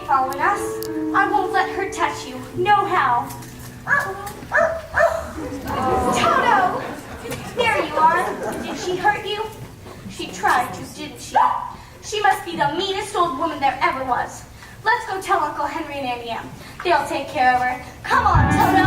following us. I won't let her touch you. No how. Toto! There you are. Did she hurt you? She tried to, didn't she? She must be the meanest old woman there ever was. Let's go tell Uncle Henry and Auntie Em. They'll take care of her. Come on, Toto.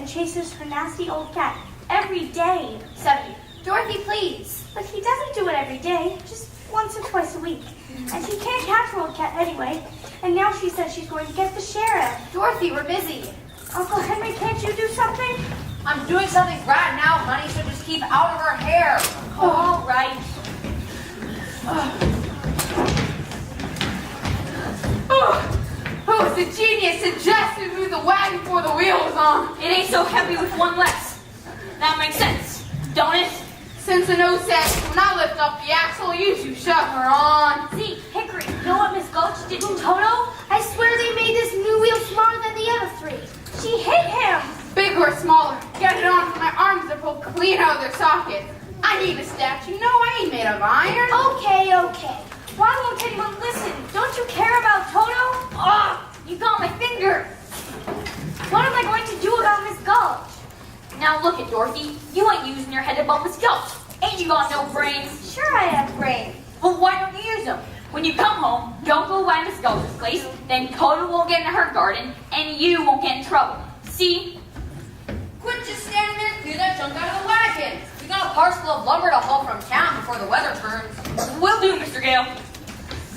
Chases her nasty old cat every day. 70. Dorothy, please. But he doesn't do it every day, just once or twice a week. And she can't catch her old cat anyway. And now she says she's going to get the sheriff. Dorothy, we're busy. Uncle Henry, can't you do something? I'm doing something right now, honey, so just keep out of her hair. Oh, all right. Oh, it's a genius suggestion to move the wagon before the wheel is on. It ain't so heavy with one less. That makes sense, don't it? Since the nose says, when I lift up the axle, you two shove her on. See, Hickory, you know what Miss Gulch did to Toto? I swear they made this new wheel smaller than the other three. She hit him. Big or smaller, get it on, my arms are pulled clean out of their sockets. I need a statue. No, I ain't made of iron. Okay. Why won't anyone listen? Don't you care about Toto? You got my finger. What am I going to do about Miss Gulch? Now look at Dorothy. You ain't using your head above Miss Gulch. Ain't you got no brains? Sure I have brains. Well, why don't you use them? When you come home, don't go by Miss Gulch's place. Then Toto won't get in her garden, and you won't get in trouble. See? Quit just standing there and clear that junk out of the wagon. We got a parcel of lumber to haul from town before the weather turns. Will do, Mr. Gale.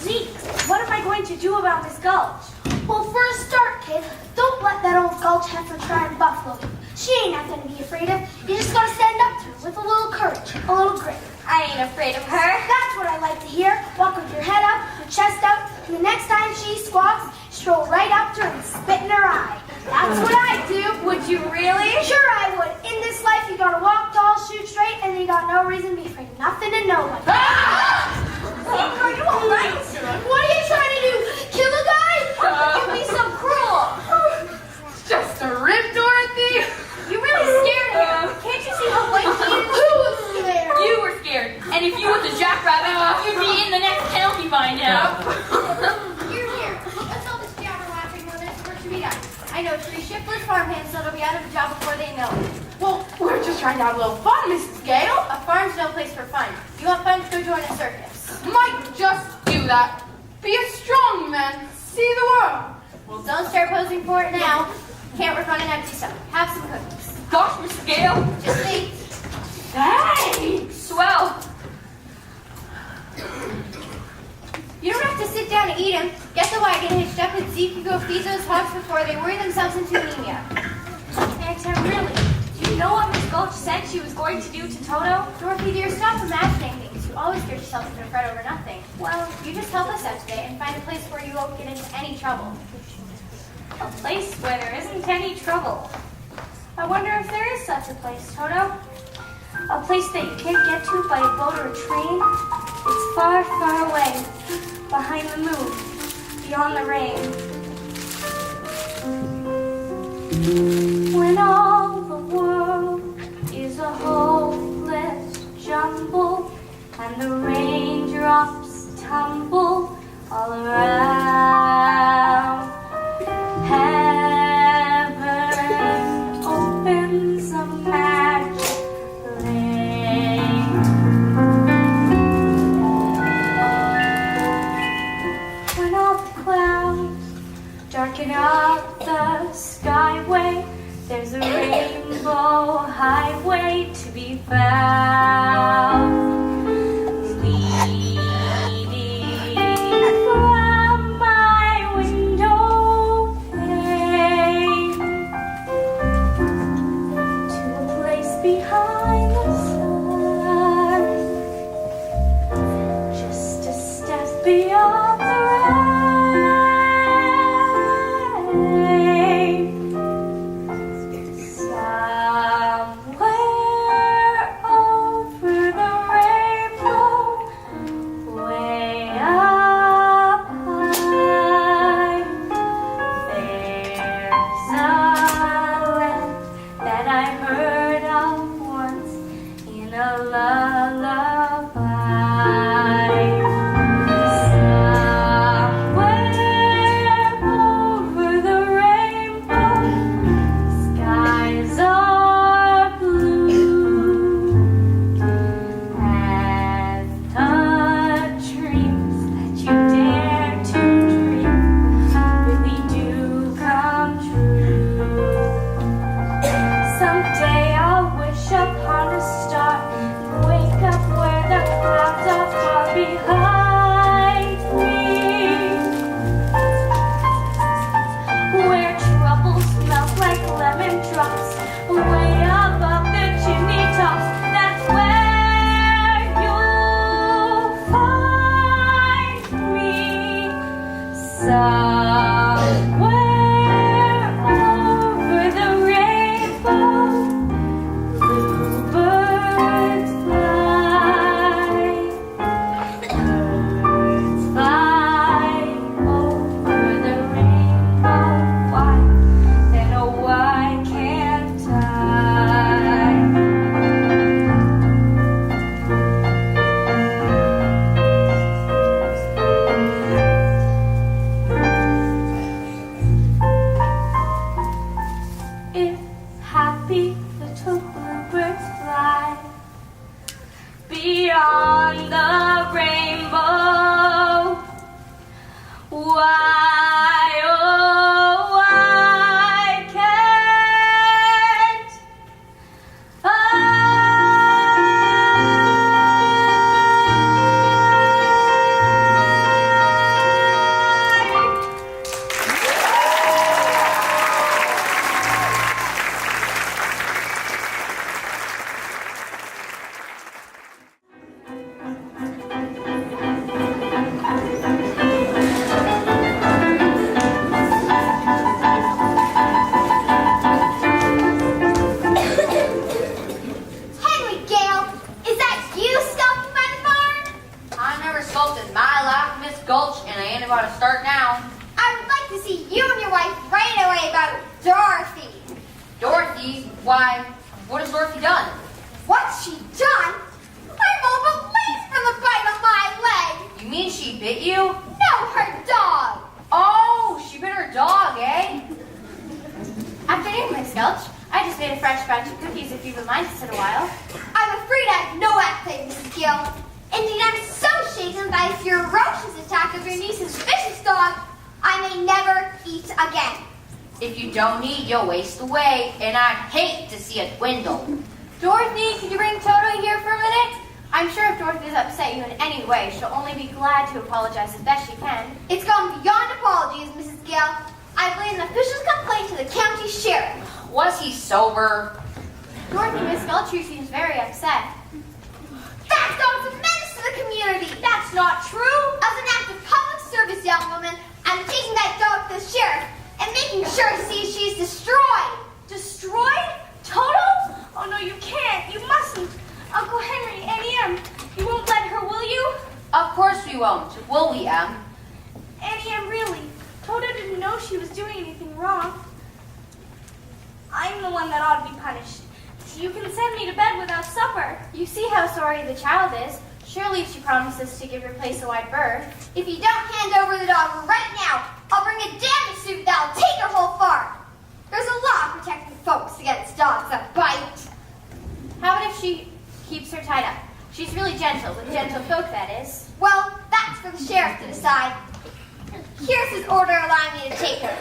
Zeke, what am I going to do about Miss Gulch? Well, for a start, kid, don't let that old Gulch heifer try and buffalo you. She ain't nothing to be afraid of. You just gotta stand up to her with a little courage, a little grit. I ain't afraid of her. That's what I like to hear. Walk with your head up, your chest out, and the next time she squawks, stroll right up to her and spit in her eye. That's what I do. Would you really? Sure I would. In this life, you gotta walk tall, shoot straight, and you got no reason to be afraid of nothing and no one. Are you all right? What are you trying to do? Kill a guy? You'd be so cruel. Just a rib, Dorothy. You really scared him. Can't you see how white he is? Who was scared? You were scared. And if you was a jackrabbit, you'd be in the next penalty by now. Here. Let's help this jabber laughing when there's work to be done. I know 3 shiftless farmhands that'll be out of a job before they know it. Well, we're just trying to have a little fun, Mrs. Gale. A farm's no place for fun. You want fun, go join a circus. Might just do that. Be a strong man. See the world. Well, don't start posing for it now. Can't work on an empty stomach. Have some cookies. Gosh, Mr. Gale. Just wait. Thanks. Swell. You don't have to sit down and eat them. Get the wagon hitched up and Zeke can go feed those hogs before they worry themselves into anemia. Aunt Em, really? Do you know what Miss Gulch said she was going to do to Toto? Dorothy, dear, stop imagining things. You always get yourself into a fret over nothing. Well, you just help us out today and find a place where you won't get into any trouble. A place where there isn't any trouble. I wonder if there is such a place, Toto. A place that you can't get to by a boat or a train. It's far, far away, behind the moon, beyond the rain. When all the world is a hopeless jumble, and the raindrops tumble all around, heaven opens a magic lane. When all the clouds darken up the skyway, there's a rainbow highway to be found. Leading from my window pane to a place behind the sun, just a step beyond the rain. Somewhere over the rainbow, way up high, there's a land that I heard of once in a lullaby. Somewhere over the rainbow, skies are blue, and the dreams that you dare to dream really do come true. Someday I'll wish upon a star and wake up where the clouds are far behind me, where troubles melt like lemon drops way above the chimney tops. That's where you'll find me. Somewhere over the rainbow, bluebirds fly. Birds fly over the rainbow. Why? Then oh, why can't I? If happy little bluebirds fly beyond the rainbow, why, oh, why can't I? Henry Gale, is that you skulking by the barn? I never skulked in my life, Miss Gulch, and I ain't about to start now. I would like to see you and your wife right away about Dorothy. Dorothy? Why, what has Dorothy done? What's she done? I'm all but laced from the bite on my leg. You mean she bit you? No, her dog. Oh, she bit her dog, eh? Afternoon, Miss Gulch. I just made a fresh batch of cookies if you would mind to sit a while. I'm afraid I have no appetite, Mrs. Gill. Indeed, I'm so shaken by a ferocious attack of your niece's vicious dog, I may never eat again. If you don't eat, you'll waste away, and I'd hate to see it dwindle. Dorothy, could you bring Toto here for a minute? I'm sure if Dorothy has upset you in any way, she'll only be glad to apologize as best she can. It's gone beyond apologies, Mrs. Gill. I've laid an official complaint to the county sheriff. Was he sober? Dorothy, Miss Geltrude seems very upset. That dog's a menace to the community. That's not true. As an act of public service, young woman, I'm taking that dog to the sheriff and making sure he sees she's destroyed. Destroyed? Toto? Oh no, you can't. You mustn't. Uncle Henry, Annie M, you won't let her, will you? Of course we won't, will we, Em? Annie M, really. Toto didn't know she was doing anything wrong. I'm the one that ought to be punished. You can send me to bed without supper. You see how sorry the child is. Surely she promises to give your place a wide berth. If you don't hand over the dog right now, I'll bring a damage suit that'll take her whole farm. There's a law protecting folks against dogs that bite. How about if she keeps her tied up? She's really gentle, with gentle folk, that is. Well, that's for the sheriff to decide. Here's his order allowing me to take her.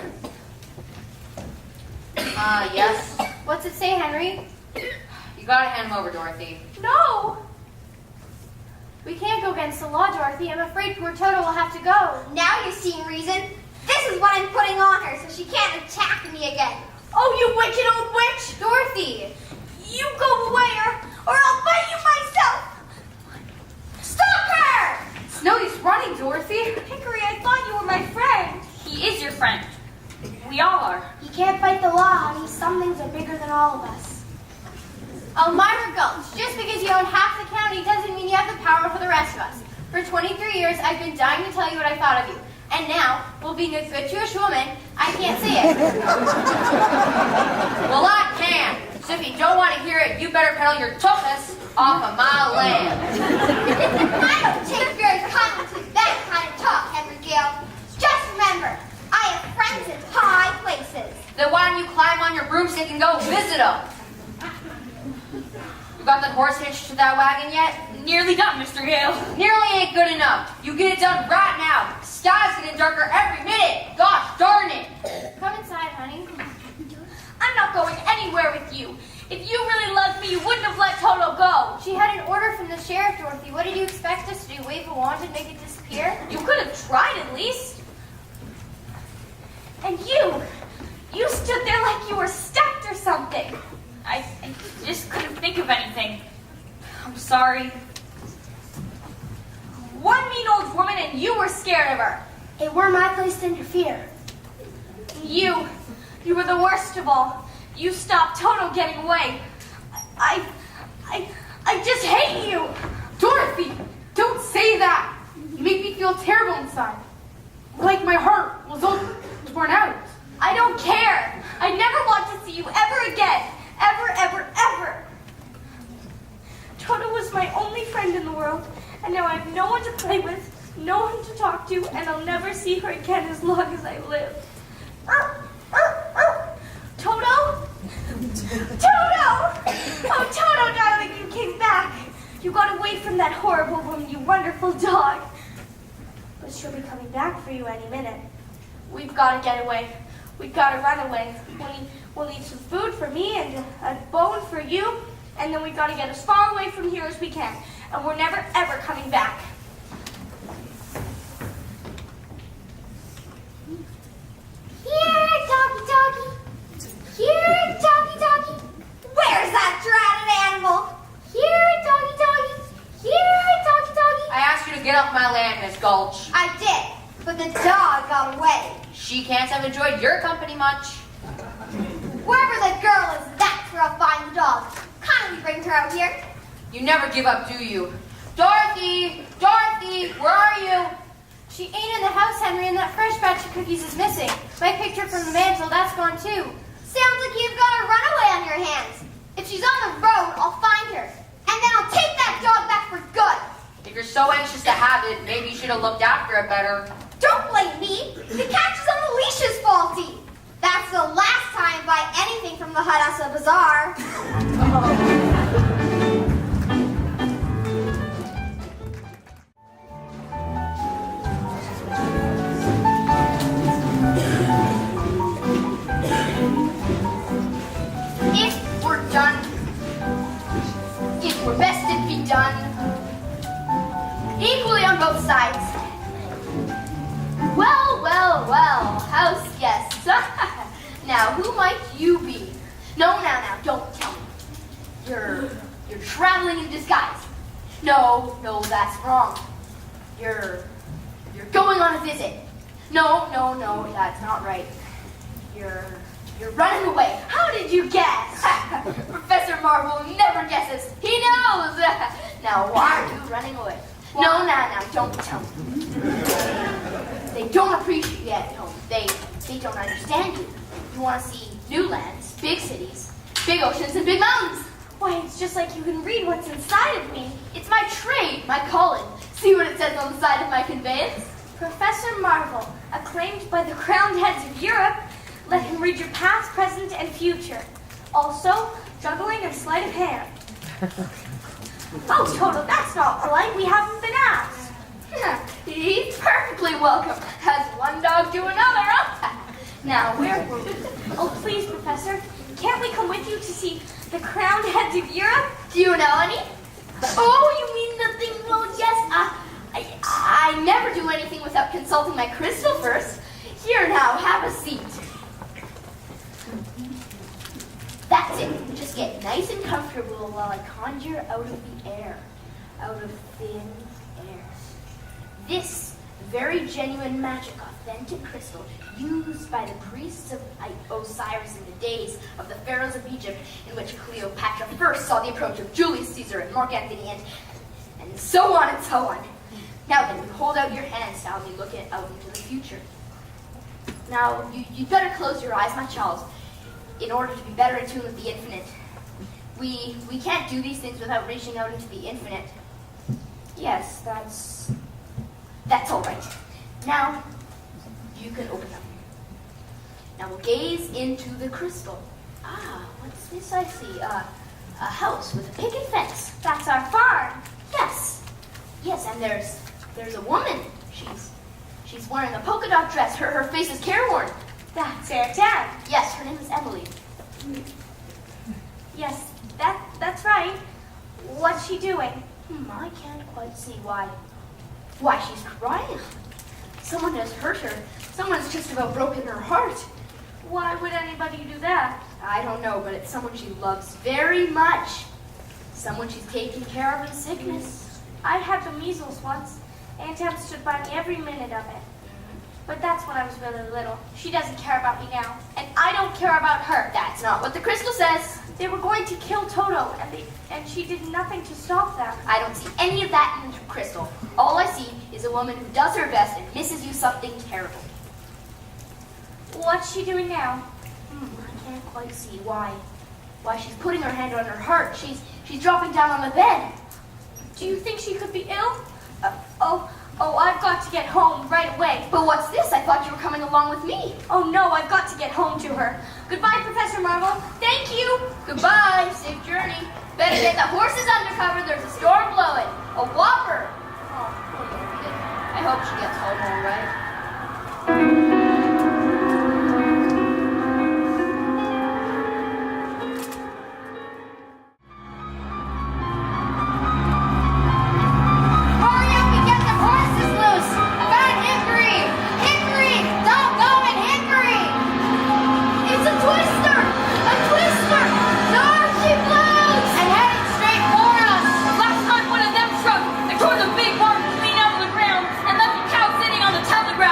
Yes? What's it say, Henry? You gotta hand him over, Dorothy. No! We can't go against the law, Dorothy. I'm afraid poor Toto will have to go. Now you're seeing reason. This is what I'm putting on her so she can't attack me again. Oh, you wicked old witch! Dorothy, you go away or I'll bite you myself. Stop her! Snowy's running, Dorothy. Hickory, I thought you were my friend. He is your friend. We all are. You can't fight the law, honey. Some things are bigger than all of us. Elmira Gulch, just because you own half the county doesn't mean you have the power for the rest of us. For 23 years, I've been dying to tell you what I thought of you. And now, while being a good Jewish woman, I can't say it. Well, I can. So if you don't want to hear it, you better pedal your toughness off of my land. I don't take very kindly to that kind of talk, Henry Gale. Just remember, I have friends in high places. Then why don't you climb on your broomstick and go visit them? You got that horse hitched to that wagon yet? Nearly done, Mr. Gale. Nearly ain't good enough. You get it done right now. Sky's getting darker every minute. Gosh darn it. Come inside, honey. I'm not going anywhere with you. If you really loved me, you wouldn't have let Toto go. She had an order from the sheriff, Dorothy. What did you expect us to do? Wave a wand and make it disappear? You could have tried at least. And you stood there like you were stuck or something. I just couldn't think of anything. I'm sorry. One mean old woman and you were scared of her. It weren't my place to interfere. You were the worst of all. You stopped Toto getting away. I just hate you. Dorothy, don't say that. You make me feel terrible inside. Like my heart was all torn out. I don't care. I never want to see you ever again. Ever, ever, ever. Toto was my only friend in the world, and now I have no one to play with, no one to talk to, and I'll never see her again as long as I live. Toto? Toto! Oh, Toto, darling, you came back. You got away from that horrible woman, you wonderful dog. But she'll be coming back for you any minute. We've got to get away. We've got to run away. We'll need some food for me and a bone for you, and then we've got to get as far away from here as we can. And we're never, ever coming back. Here, doggy, doggy. Here, doggy, doggy. Where's that dratted animal? Here, doggy, doggy. Here, doggy, doggy. I asked you to get off my land, Miss Gulch. I did, but the dog got away. She can't have enjoyed your company much. Wherever the girl is, that's where I'll find the dog. Kindly bring her out here. You never give up, do you? Dorothy! Dorothy! Where are you? She ain't in the house, Henry, and that fresh batch of cookies is missing. My picture from the mantle, that's gone too. Sounds like you've got a runaway on your hands. If she's on the road, I'll find her. And then I'll take that dog back for good. If you're so anxious to have it, maybe you should have looked after it better. Don't blame me. The catcher's on the leash is faulty. That's the last time I buy anything from the Hadassah Bazaar. If we're done, if we're best it be done, equally on both sides. Well, well, well, house guests. Now, who might you be? No, now, don't tell me. You're traveling in disguise. No, that's wrong. You're going on a visit. No, that's not right. You're running away. How did you guess? Professor Marvel never guesses. He knows. Now, why are you running away? No, now, don't tell me. They don't appreciate you yet. No, they don't understand you. You want to see new lands, big cities, big oceans, and big mountains. Why, it's just like you can read what's inside of me. It's my trade, my calling. See what it says on the side of my conveyance? Professor Marvel, acclaimed by the crowned heads of Europe, let him read your past, present, and future. Also, juggling and sleight of hand. Oh, Toto, that's not polite. We haven't been asked. He's perfectly welcome. As one dog to another, huh? Now, where were we? Oh, please, Professor. Can't we come with you to see the crowned heads of Europe? Do you know any? Oh, you mean the thing? Well, yes. I never do anything without consulting my crystal first. Here now, have a seat. That's it. Just get nice and comfortable while I conjure out of the air. Out of thin air. This very genuine magic, authentic crystal used by the priests of Osiris in the days of the pharaohs of Egypt, in which Cleopatra first saw the approach of Julius Caesar and Mark Antony and so on and so on. Now then, you hold out your hands to help me look out into the future. Now, you'd better close your eyes, my child, in order to be better in tune with the infinite. We can't do these things without reaching out into the infinite. Yes, that's all right. Now, you can open them. Now we'll gaze into the crystal. Ah, what's this I see? A house with a picket fence. That's our farm. Yes, and there's a woman. She's wearing a polka dot dress. Her face is careworn. That's our town. Yes, her name is Emily. Yes, that's right. What's she doing? I can't quite see why. Why, she's crying. Someone has hurt her. Someone's just about broken her heart. Why would anybody do that? I don't know, but it's someone she loves very much. Someone she's taken care of in sickness. I had the measles once. Aunt Em stood by me every minute of it. But that's when I was really little. She doesn't care about me now, and I don't care about her. That's not what the crystal says. They were going to kill Toto, and she did nothing to stop them. I don't see any of that in the crystal. All I see is a woman who does her best and misses you something terrible. What's she doing now? I can't quite see why. Why she's putting her hand on her heart. She's dropping down on the bed. Do you think she could be ill? I've got to get home right away. But what's this? I thought you were coming along with me. Oh no, I've got to get home to her. Goodbye, Professor Marvel. Thank you. Goodbye. Safe journey. Better get the horses under cover. There's a storm blowing. A whopper. Oh, poor little kid. I hope she gets home all right. Last time one of them trucks, they tore the big barn clean out of the ground and left the cow sitting on the telegraph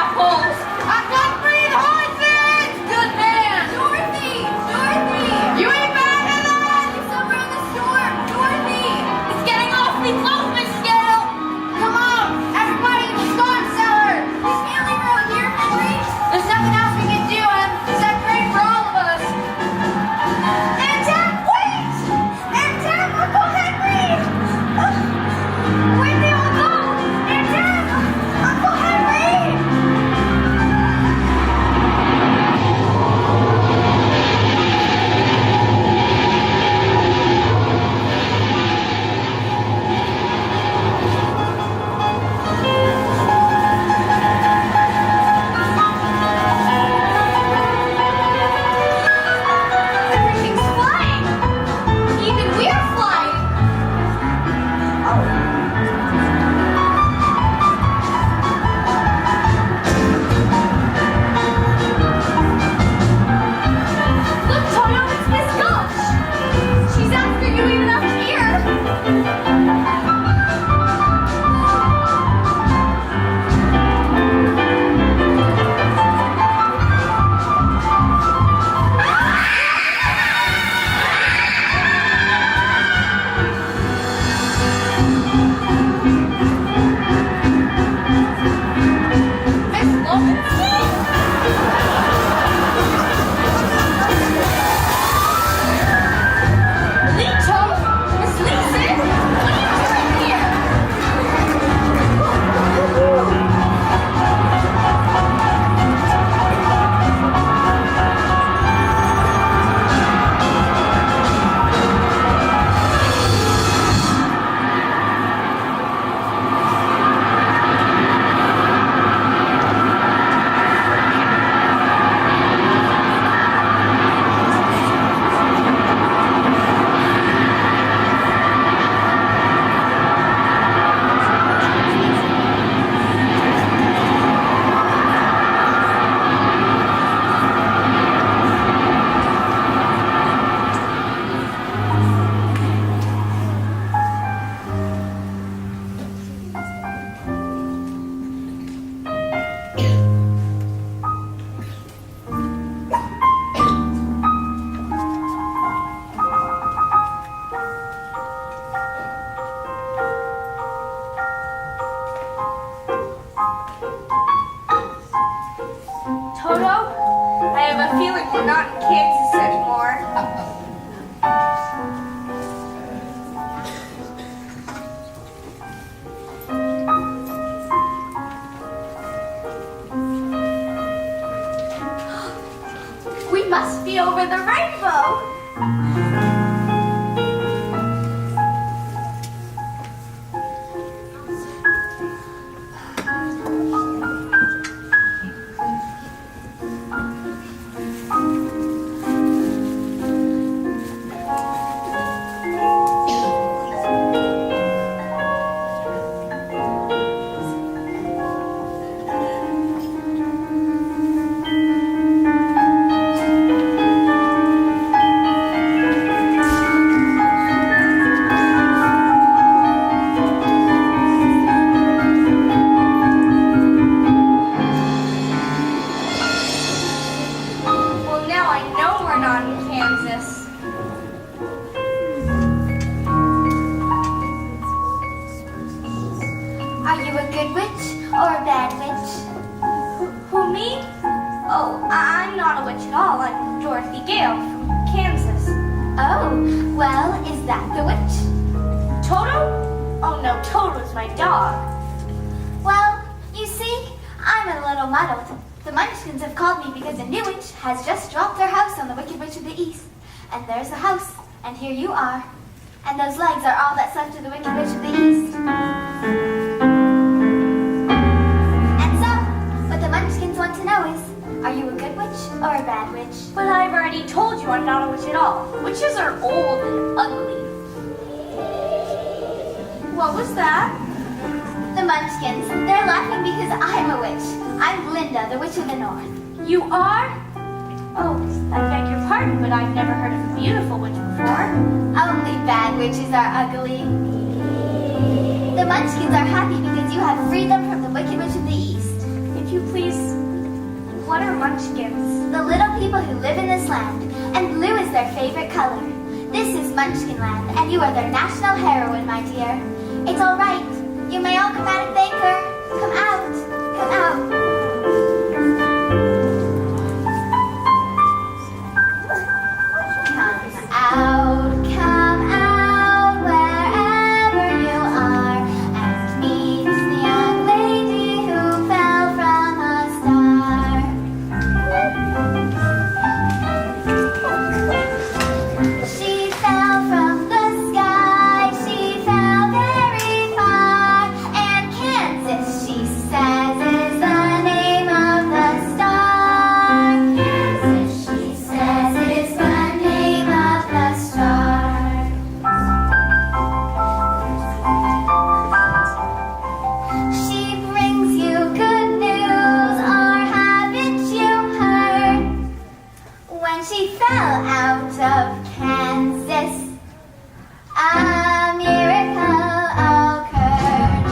we're not in Kansas anymore. We must be over the rainbow. Well, now I know we're not in Kansas. Are you a good witch or a bad witch? Who, me? Oh, I'm not a witch at all. I'm Dorothy Gale from Kansas. Oh, well, is that the witch? Toto? Oh no, Toto's my dog. Well, you see, I'm a little muddled. The Munchkins have called me because a new witch has just dropped their house on the Wicked Witch of the East. And there's the house, and here you are. And those legs are all that's left of the Wicked Witch of the East. And so, what the Munchkins want to know is, are you a good witch or a bad witch? But I've already told you I'm not a witch at all. Witches are old and ugly. What was that? The Munchkins, they're laughing because I'm a witch. I'm Linda, the Witch of the North. You are? Oh, I beg your pardon, but I've never heard of a beautiful witch before. Only bad witches are ugly. The Munchkins are happy because you have freed them from the Wicked Witch of the East. If you please, what are munchkins? The little people who live in this land, and blue is their favorite color. This is Munchkin Land, and you are their national heroine, my dear. It's all right. You may all come out and thank her. Come out. Come out. Come out, wherever you are, and meet the young lady who fell from a star. She fell from the sky, she fell very far, and Kansas, she says, is the name of the star. Kansas, she says, is the name of the star. She brings you good news, or haven't you heard? When she fell out of Kansas, a miracle occurred.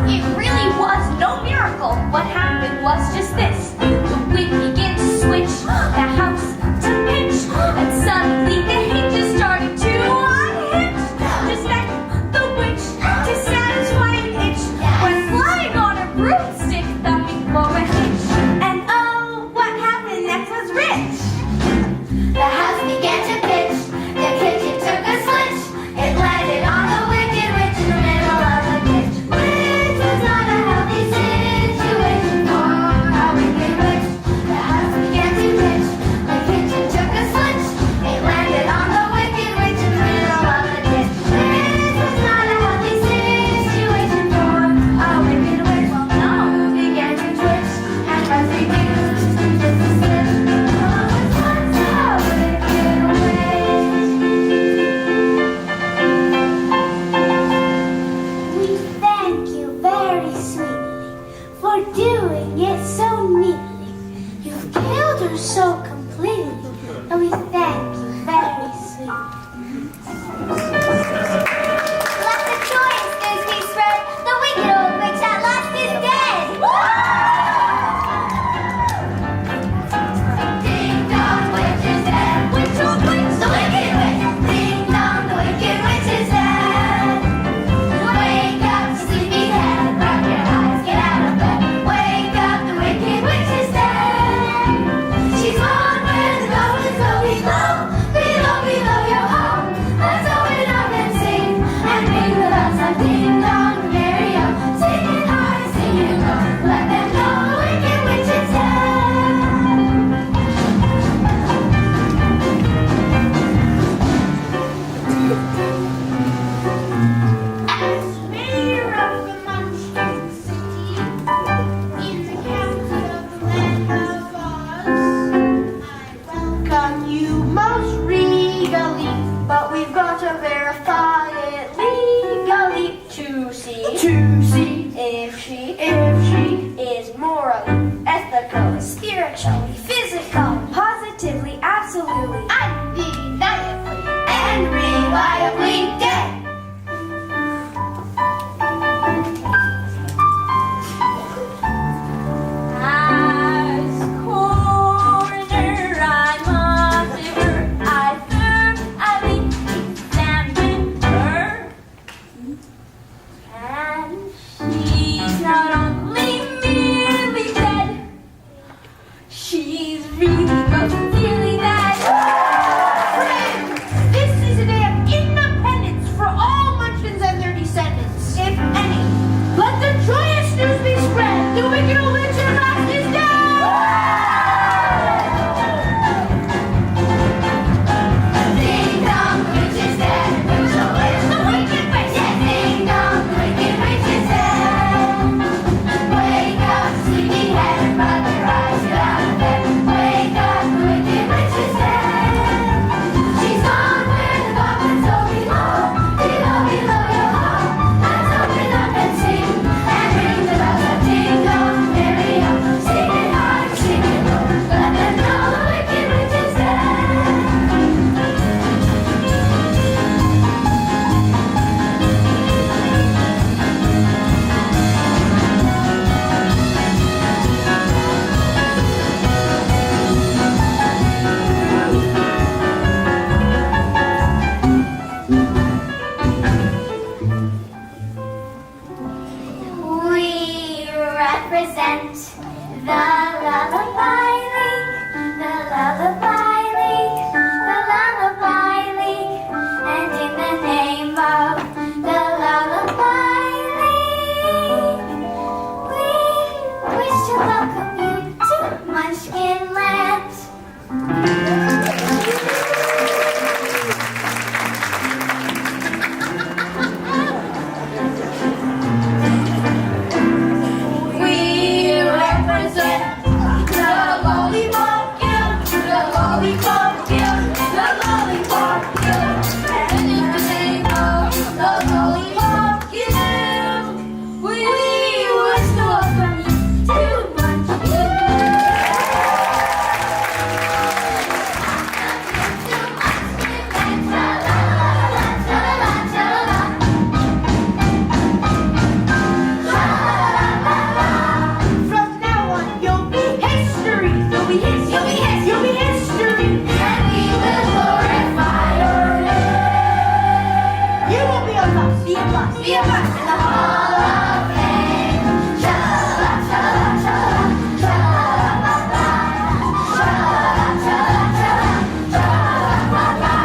It really was no miracle. What happened was just this. The wind began to switch, the house to pitch, and suddenly the hinges started to unhitch. Just then, the witch, to satisfy an itch, went flying on a broomstick, thumping for a hitch. And oh, what happened next was rich. The house began to pitch, the kitchen took a switch. It landed on the Wicked Witch in the middle of the ditch. Which was not a healthy situation for a Wicked Witch. The house began to pitch, the kitchen took a switch. It landed on the Wicked Witch in the middle of the ditch. Which was not a healthy situation for a Wicked Witch. Well, no, began to twitch and was reduced to just a stitch. Oh, it's once a Wicked Witch. We thank you very sweetly for doing it so neatly. You've killed her so completely, and we thank you very sweetly. Let the joyous news be spread. The wicked old witch at last is dead. Ding dong, witch is dead. Witch old witch, the wicked witch. Ding dong, the wicked witch is dead. Wake up, sleepyhead. Rub your eyes, get out of bed. Wake up, the wicked witch is dead. spiritually, physically, positively, absolutely, undeniably, and reliably dead. As coroner, I'm a liver. I thoroughly examined her, and she's not only merely dead, she's really most sincerely dead. Friends, this is a day of independence for all Munchkins and their descendants, if any. Let the joyous news be spread. The wicked old witch in mask is dead! Ding dong, the witch is dead. Who's the witch? The wicked witch. Yeah, ding dong, the wicked witch is dead. Wake up, sleepyhead, rub your eyes, get out of bed. Wake up, the wicked witch is dead. She's gone where the goblins so belong. Below, below your home. Let's open up and sing, and ring the bells of ding dong, merry up, sing it hard, sing it low. Let them know the wicked witch is dead. We represent the Lullaby League, the Lullaby League, the Lullaby League, and in the name of the Lullaby League, we wish to welcome you to Munchkin Land. We represent the Lollipop Guild, the Lollipop Guild, the Lollipop Guild, and in the name of the Lollipop Guild, we wish to welcome you to Munchkin From now on, you'll be history. You'll be history. You'll be history. You'll be history. and we will glorify your name. You will be a bus. Be a bus. Be a bus in the Hall of Fame. Sha-la-la, sha-la-la, sha-la-la, sha-la-la-la-la. Sha-la-la, sha-la-la, sha-la-la, sha-la-la-la-la.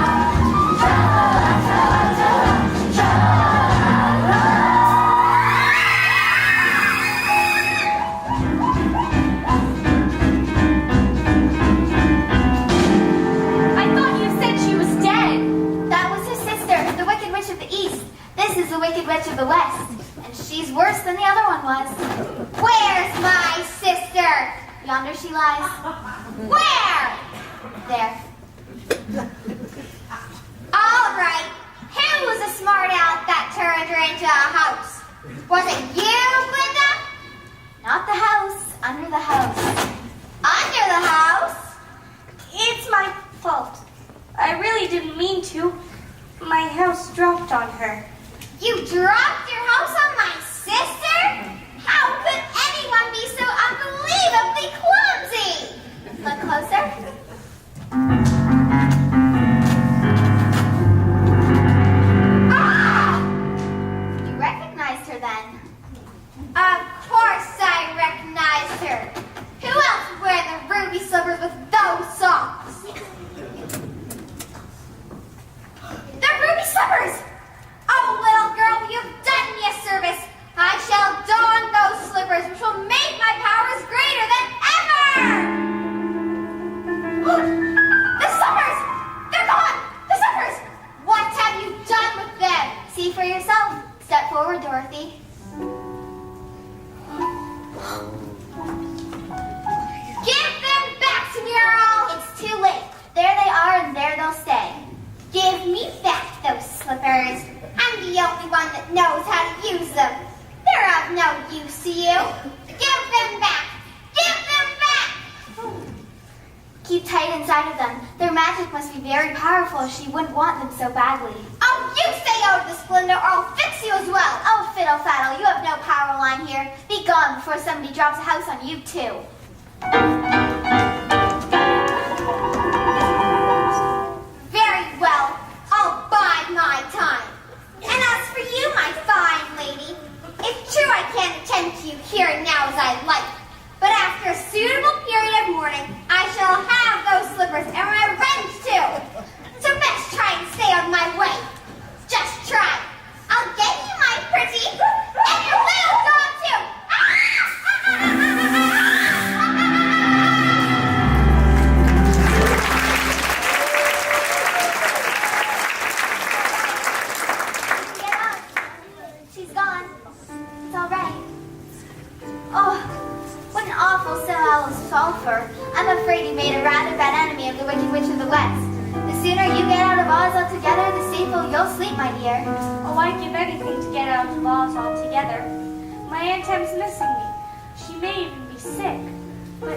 Sha-la-la, sha-la-la, sha-la-la, sha-la-la-la. I thought you said she was dead. That was his sister, the Wicked Witch of the East. This is the Wicked Witch of the West, and she's worse than the other one was. Where's my sister? Yonder she lies. Where? There. All right. Who was a smart aleck that turned her into a house? Was it you, Glinda? Not the house. Under the house. Under the house? it's my fault. I really didn't mean to. My house dropped on her. You dropped your house on my sister? How could anyone be so unbelievably clumsy? Look closer. Ah! You recognized her then? Of course I recognized her. Who right inside of them. Their magic must be very powerful. She wouldn't want them so badly. Oh, you stay out of the splendor or I'll fix you as well. Oh, fiddle faddle, you have no power line here. Be gone before somebody drops a house on you too. Very well. I'll bide my time. And as for you, my fine lady, it's true I can't attend to you here and now as I like. But after a suitable period of mourning, I shall have those slippers and my revenge too. So best try and stay out of my way. Just try. I'll get you, my pretty, and your little dog too. Get up. She's gone. It's all right. Oh. What an awful smell of sulfur. I'm afraid you made a rather bad enemy of the Wicked Witch of the West. The sooner you get out of Oz altogether, the safer you'll sleep, my dear. Oh, I'd give anything to get out of Oz altogether. My Aunt Em's missing me. She may even be sick. But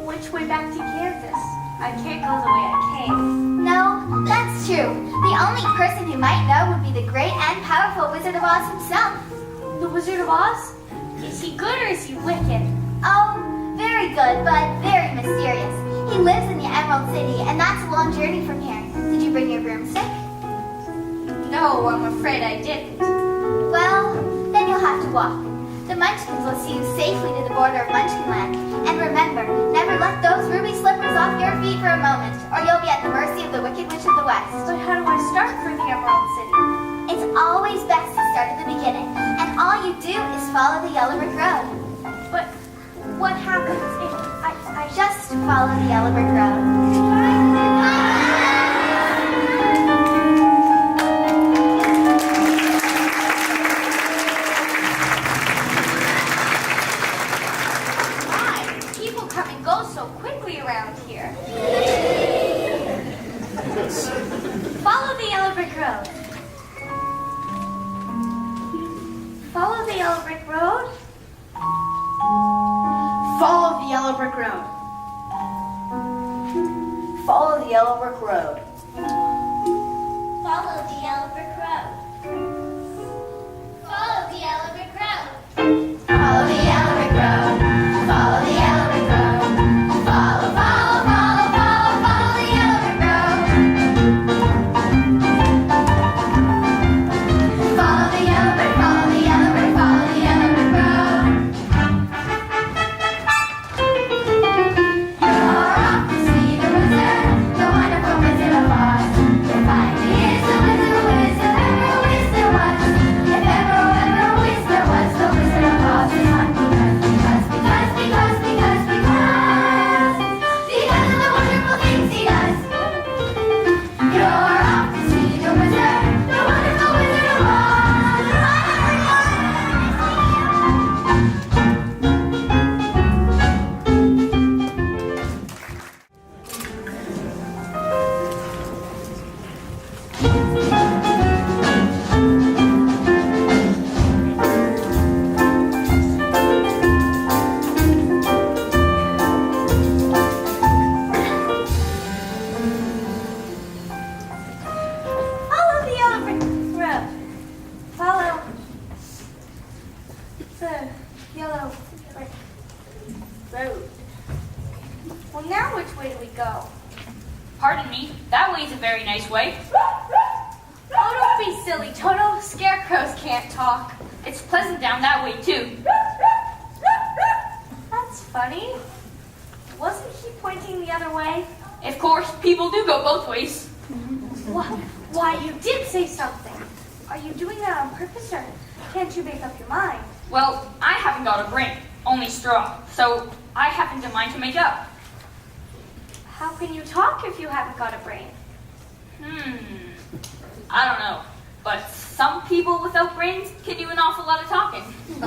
which way back to Kansas? I can't go the way I came. No, that's true. The only person who might know would be the great and powerful Wizard of Oz himself. The Wizard of Oz? Is he good or is he wicked? Oh, very good, but very mysterious. He lives in the Emerald City, and that's a long journey from here. Did you bring your broomstick? No, I'm afraid I didn't. Well, then you'll have to walk. The Munchkins will see you safely to the border of Munchkinland. And remember, never let those ruby slippers off your feet for a moment, or you'll be at the mercy of the Wicked Witch of the West. But how do I start for the Emerald City? It's always best to start at the beginning, and all you do is follow the yellow brick road. But what happens if I Just follow the yellow brick road. People come and go so quickly around here. Follow the yellow brick road. Follow the yellow brick road. Follow the yellow brick road. Follow the yellow brick road. Follow the yellow brick road. Follow the yellow brick road. Follow the yellow brick road. Follow the yellow brick road. Follow, follow, follow, follow, follow the yellow brick road. Follow the yellow brick, follow the yellow brick, follow the yellow brick road. You're off to see the wizard, the wonderful Wizard of Oz. To find he is the wizard who is, if ever a wiz there was. If ever a wiz there was, the Wizard of Oz is on because of the wonderful things he does. You're off to see the wizard, the wonderful Wizard of Oz. Follow the yellow brick road. Follow the yellow brick road. Well, now which way do we go? Pardon me, that way's a very nice way. Oh, don't be silly, Toto. Scarecrows can't talk. It's pleasant down that way too. That's funny. Wasn't he pointing the other way? Of course, people do go both ways. Why, you did say something. Are you doing that on purpose, or can't you make up your mind? Well, I haven't got a brain, only straw, so I haven't a mind to make up. How can you talk if you haven't got a brain? I don't know, but some people without brains can do an awful lot of talking. I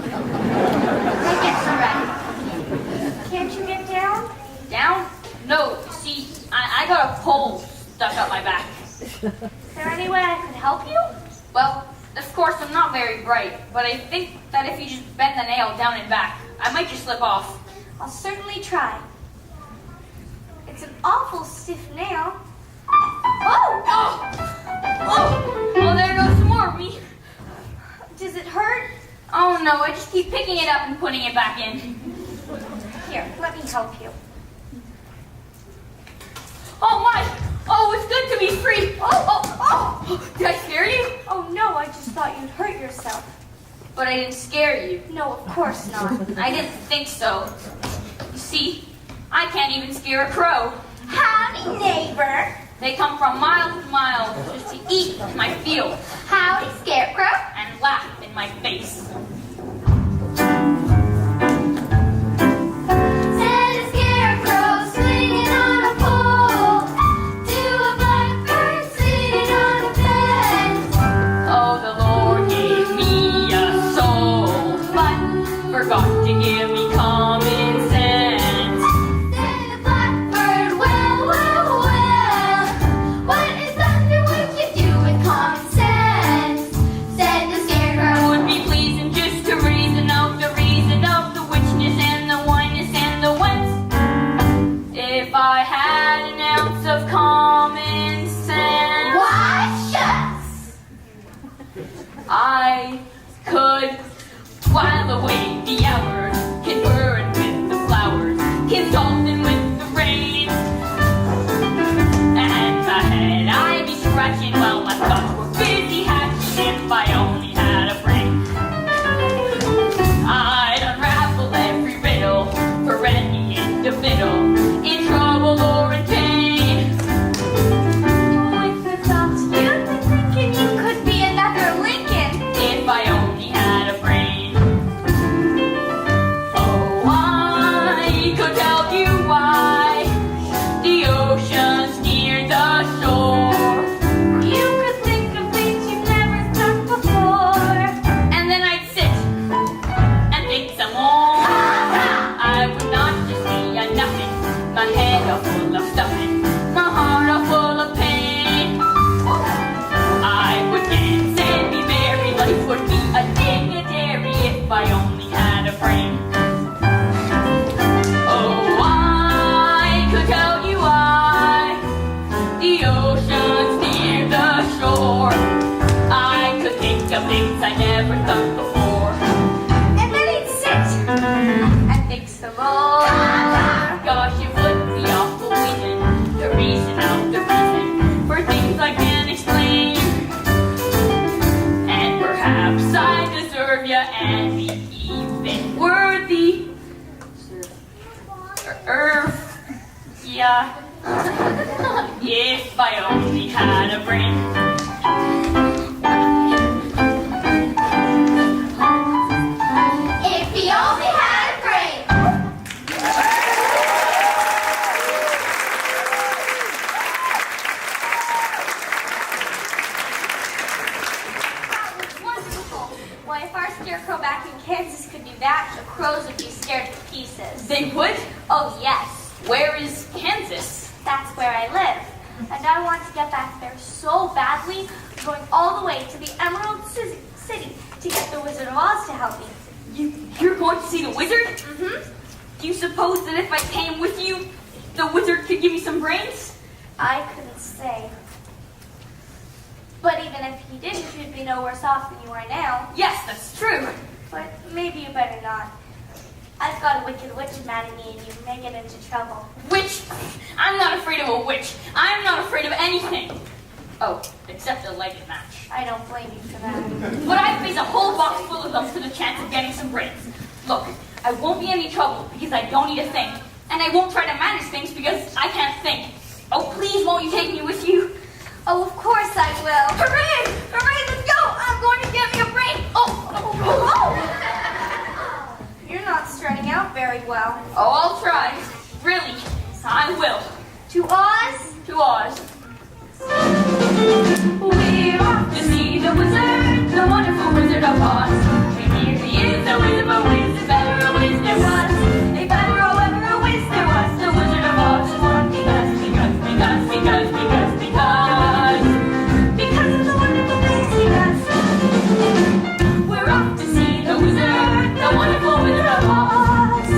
guess you're right. Can't you get down? Down? No, see, I got a pole stuck up my back. Is there any way I could help you? Well, of course, I'm not very bright, but I think that if you just bend the nail down and back, I might just slip off. I'll certainly try. It's an awful stiff nail. Oh! Oh, there goes some more of me. Does it hurt? Oh no, I just keep picking it up and putting it back in. Here, let me help you. Oh my! Oh, it's good to be free! Oh! Did I scare you? Oh no, I just thought you'd hurt yourself. But I didn't scare you. No, of course not. I didn't think so. You see, I can't even scare a crow. Howdy, neighbor. They come from miles and miles just to eat in my field Howdy, scarecrow. and laugh in my face. Said a scarecrow swinging on a pole to a blackbird sitting on a fence. Oh, the Lord gave me a soul, but forgot to give me common sense. Said the blackbird, well, well, well, what is thunder would you do with common sense? Said the scarecrow. Would be pleasing just to reason of the witchness and the whiness and the whence. If I had an ounce of common sense, Why, shucks. I could while away the hours, can burn with the flowers, can soften with the rain. And the head I'd be scratching while my thoughts were busy hatching if I only had a brain. I'd unravel every riddle for any individual in trouble or in pain. With the thoughts you've been thinking you could be another Lincoln. If I only had a brain. Oh, I could tell you why the ocean's near the shore. You could think of things you've never thought before. And then I'd sit and think some more. I would not just be a nothing, my head all full of stuffing, my heart all full of pain. I would dance and be merry, life would be a dignitary if I only had a brain. Oh, I could tell you why the ocean's near the shore. I could think of things I never thought before. And then he'd sit and think some more. Gosh, it would be awful reason to reason out the reason for things I can't explain. And perhaps I deserve ya and be even worthy. Yeah. If I only had a brain. If he only had a brain. That was wonderful. Why, if our scarecrow back in Kansas could do that, the crows would be scared to pieces. They would? Oh, yes. Where is Kansas? That's where I live. And I want to get back there so badly, I'm going all the way to the Emerald City to get the Wizard of Oz to help me. You're going to see the wizard? Mm-hmm. Do you suppose that if I came with you, the wizard could give me some brains? I couldn't say. But even if he didn't, you'd be no worse off than you are now. Yes, that's true. But maybe you better not. I've got a wicked witch mad at me and you may get into trouble. Witch? I'm not afraid of a witch. I'm not afraid of anything. Oh, except a lighted match. I don't blame you for that. But I'd face a whole box full of them for the chance of getting some brains. Look, I won't be in any trouble because I don't need a thing. And I won't try to manage things because I can't think. Oh, please, won't you take me with you? Oh, of course I will. Hooray! Hooray, let's go! I'm going to get me a brain! Oh! You're not starting out very well. Oh, I'll try. Really, I will. To Oz? To Oz. We're off to see the wizard, the wonderful Wizard of Oz. And here he is, the wizard of Wiz, the better a whiz there was. A better or ever a whiz there was. The Wizard of Oz is one because of the wonderful things he does. We're off to see the wizard, the wonderful Wizard of Oz.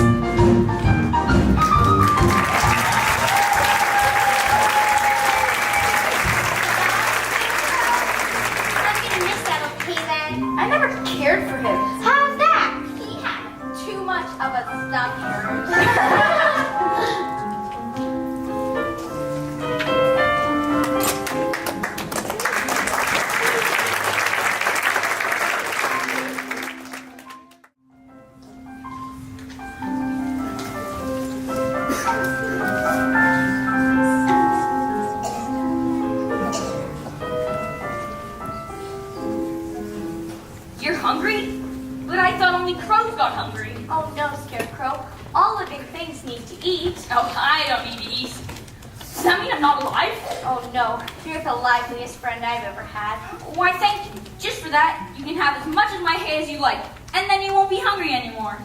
that mean I'm not alive? Oh no, you're the liveliest friend I've ever had. Why, thank you. Just for that, you can have as much of my hay as you like, and then you won't be hungry anymore.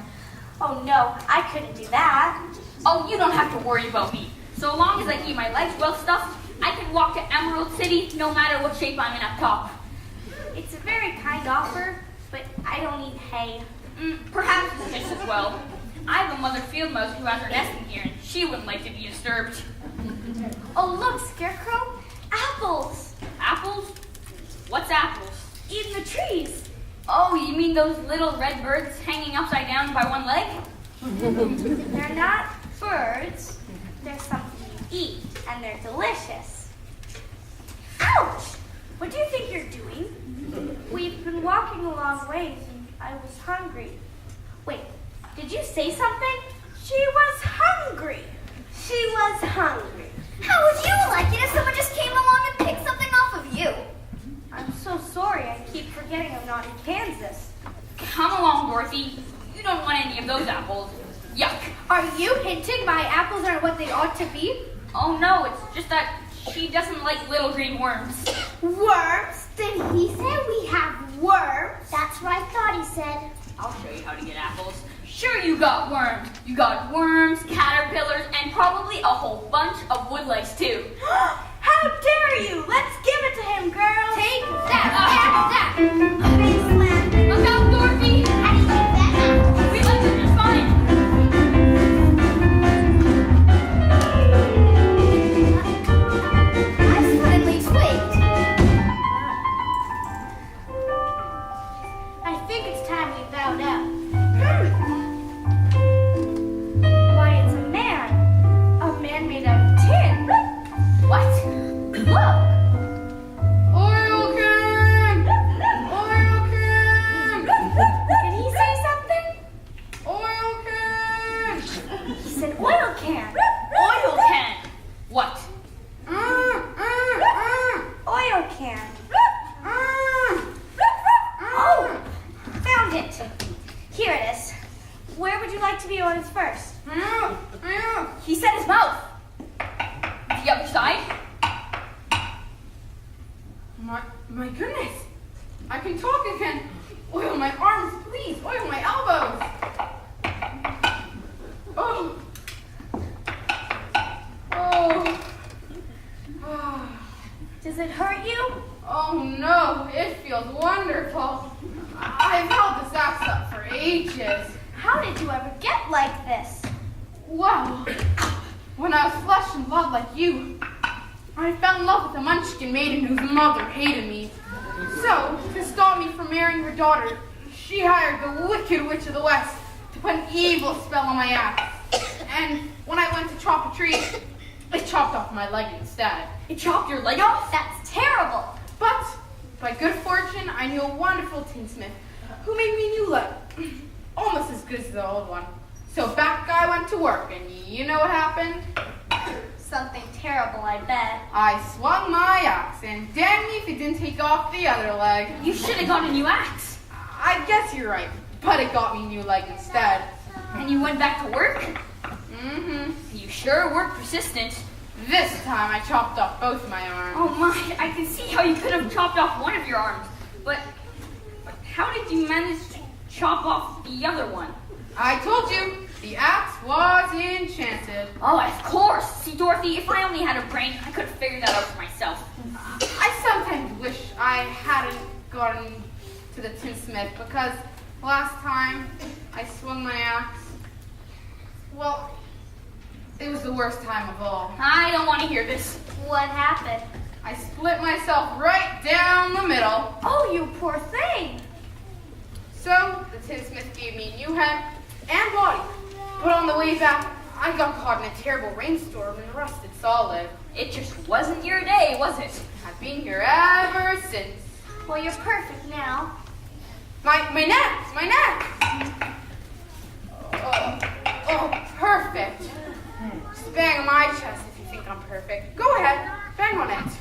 Oh no, I couldn't do that. Oh, you don't have to worry about me. So long as I keep my legs well stuffed, I can walk to Emerald City no matter what shape I'm in up top. It's a very kind offer, but I don't eat hay. Perhaps it's just as well. I have a mother field mouse who has her nest in here, and she wouldn't like to be disturbed. Oh look, Scarecrow, apples. Apples? What's apples? Eating the trees. Oh, you mean those little red birds hanging upside down by one leg? They're not birds. They're something you eat, and they're delicious. Ouch! What do you think you're doing? We've been walking a long ways, and I was hungry. Wait, did you say something? She was hungry. She was hungry. How would you like it if someone just came along and picked something off of you? I'm so sorry. I keep forgetting I'm not in Kansas. Come along, Dorothy. You don't want any of those apples. Yuck. Are you hinting my apples are what they ought to be? Oh no, it's just that she doesn't like little green worms. Worms? Did he say we have worms? That's what I thought he said. I'll show you how to get apples. Sure, you got worms. You got worms, caterpillars, and probably a whole bunch of woodlice too. How dare you! Let's give it to him, girls! Take that! Thanks, Len. Look out, Dorothy! How do you like that? We left her just fine. I suddenly twigged. I think it's time we bowed out. Why, it's a man. A man made out of tin. What? Look! Oil can! Oil can! Did he say something? Oil can! He said oil can. Oil can. What? Oil can. Oh, found it. Here it is. Where would you like to be ordered first? He said his mouth. The other side? My goodness! I can talk again! Oil my arms, please! Oil my elbows! Oh! Oh! Does it hurt you? Oh no, it feels wonderful. I've held this axe up for ages. How did you ever get like this? Well, when I was flesh and blood like you, I fell in love with a munchkin maiden whose mother hated me. So, to stop me from marrying her daughter, she hired the wicked witch of the West to put an evil spell on my axe. And when I went to chop a tree, it chopped off my leg instead. It chopped your leg off? That's terrible. But, by good fortune, I knew a wonderful tinsmith who made me a new leg, almost as good as the old one. So back I went to work, and you know what happened? Something terrible, I bet. I swung my axe, and damn me if it didn't take off the other leg. You should have got a new axe. I guess you're right, but it got me a new leg instead. And you went back to work? Mm-hmm. You sure were persistent. This time I chopped off both my arms. Oh my, I can see how you could have chopped off one of your arms. But how did you manage to chop off the other one? I told you, the axe was enchanted. Oh, of course. See, Dorothy, if I only had a brain, I could have figured that out for myself. I sometimes wish I hadn't gone to the tinsmith because last time I swung my axe, well, it was the worst time of all. I don't want to hear this. What happened? I split myself right down the middle. Oh, you poor thing. So the tinsmith gave me a new head and body. But on the way back, I got caught in a terrible rainstorm and rusted solid. It just wasn't your day, was it? I've been here ever since. Well, you're perfect now. My neck! Oh, perfect. Just bang on my chest if you think I'm perfect. Go ahead, bang on it.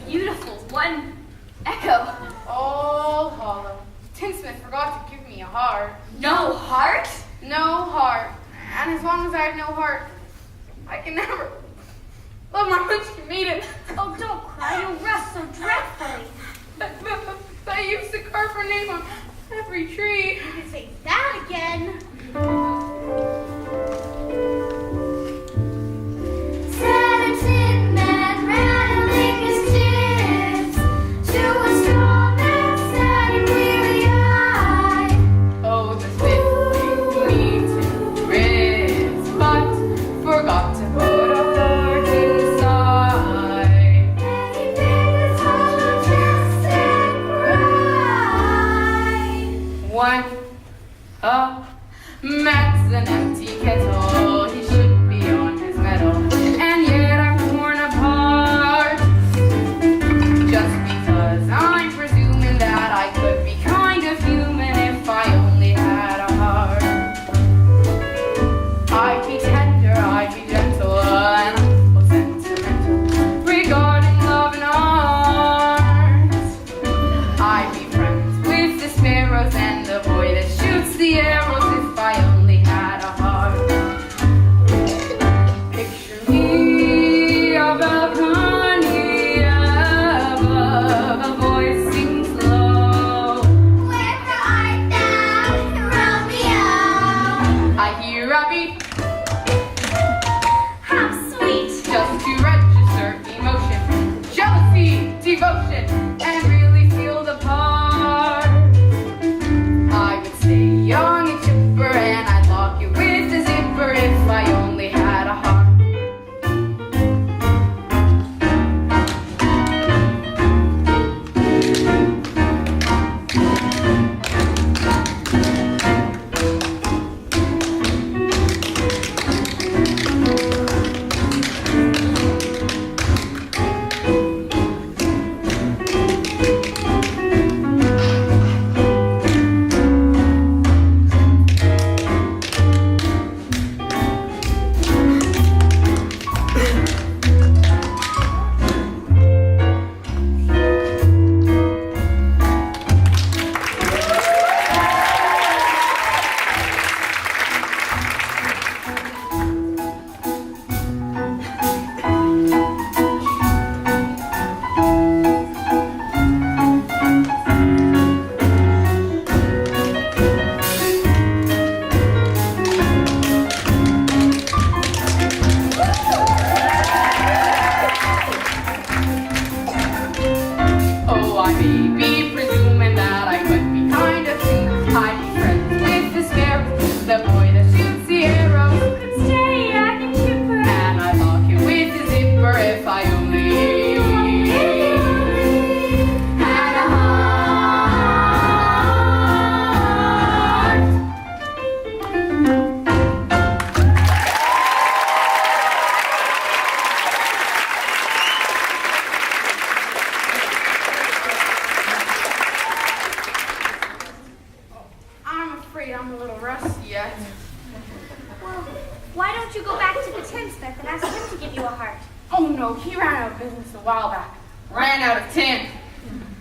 Beautiful. One echo. All hollow. Tinsmith forgot to give me a heart. No heart? No heart. And as long as I have no heart, I can never love my Munchkin maiden. Oh, don't cry. You'll rust so dreadfully. But I used to carve her name on every tree. You can say that again. Said a tin man rattling his chips to a straw man sat weary-eyed. Oh, the sifting needs grits, but forgot to put a heart inside. And he bit his hollow chest and cried. One Matt's an empty kettle. He should be on his mettle, and yet I'm torn apart. Just because I'm presuming that I could be kind of human if I only had a heart. I'd be tender, I'd be gentle, and a little sentimental regarding love and art. I'd be friends with the sparrows and the boy that shoots the arrows if I only had a heart. Picture me above honey, above a voice sings low. Where art thou, Romeo? I hear a beat How sweet. just to register emotion, jealousy, devotion, and really feel the part. I would stay young and chipper, and I'd lock you with a zipper if I only had a heart. Oh, I may be presuming that I could be kind of soon. I'd be friends with the sparrow, the boy that shoots the arrow. Stay, I can keep her. And I'd lock him with the zipper if I only had a I'm afraid I'm a little rusty yet. Well, why don't you go back to the tinsmith and ask him to give you a heart? Oh no, he ran out of business a while back. Ran out of tin.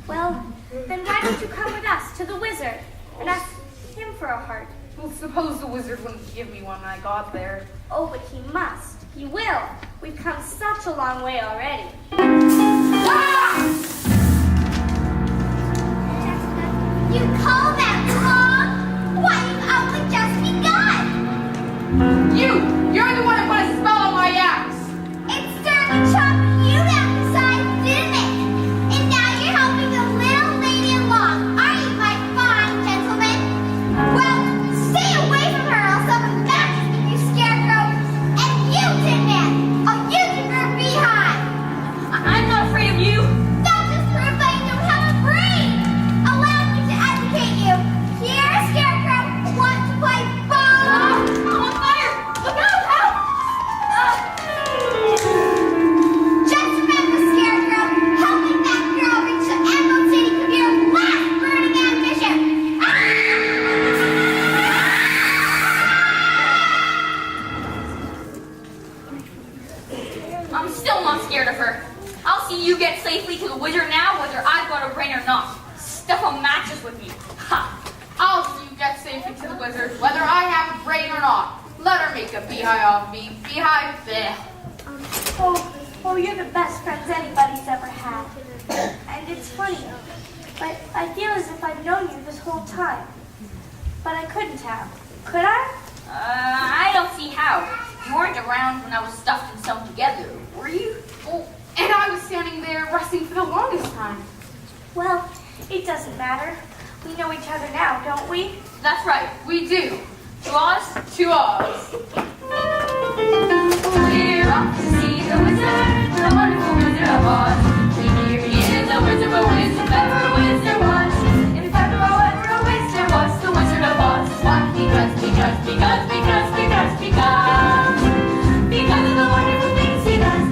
Well, then why don't you come with us to the wizard and ask him for a heart? Well, suppose the wizard wouldn't give me one when I got there. Oh, but he must. He will. We've come such a long way already. You call that long? Why, you've only just begun. You're the one that put a spell on my axe. It certainly chopped you down the side, didn't it? And now you're helping the little lady along, are you, my fine gentleman? Well, stay away from her, else someone matches with you, Scarecrow. And you, Tin Man, I'll use you for a beehive. I'm not afraid of you. That just proves that you don't have a brain. Allow me to educate you. Here, Scarecrow, want to play ball? I'm on fire. Look out, help. Just remember, Scarecrow, helping that girl reach the Emerald City could be your last burning ambition. I'm still not scared of her. I'll see you get safely to the wizard now, whether I've got a brain or not. Stuff a matches with you. Ha! I'll see you get safely to the wizard, whether I have a brain or not. Let her make a beehive off me. Beehive, bleh. Oh, you're the best friends anybody's ever had. And it's funny, but I feel as if I've known you this whole time. But I couldn't have. Could I? I don't see how. You weren't around when I was stuffed and sewn together, were you? Oh, and I was standing there resting for the longest time. Well, it doesn't matter. We know each other now, don't we? That's right, we do. To Oz? To Oz. We're off to see the wizard, the wonderful Wizard of Oz. Here he is, a wizard, but whiz, if ever a wizard was. If ever a wizard was, the Wizard of Oz. Why? Because of the wonderful things he does.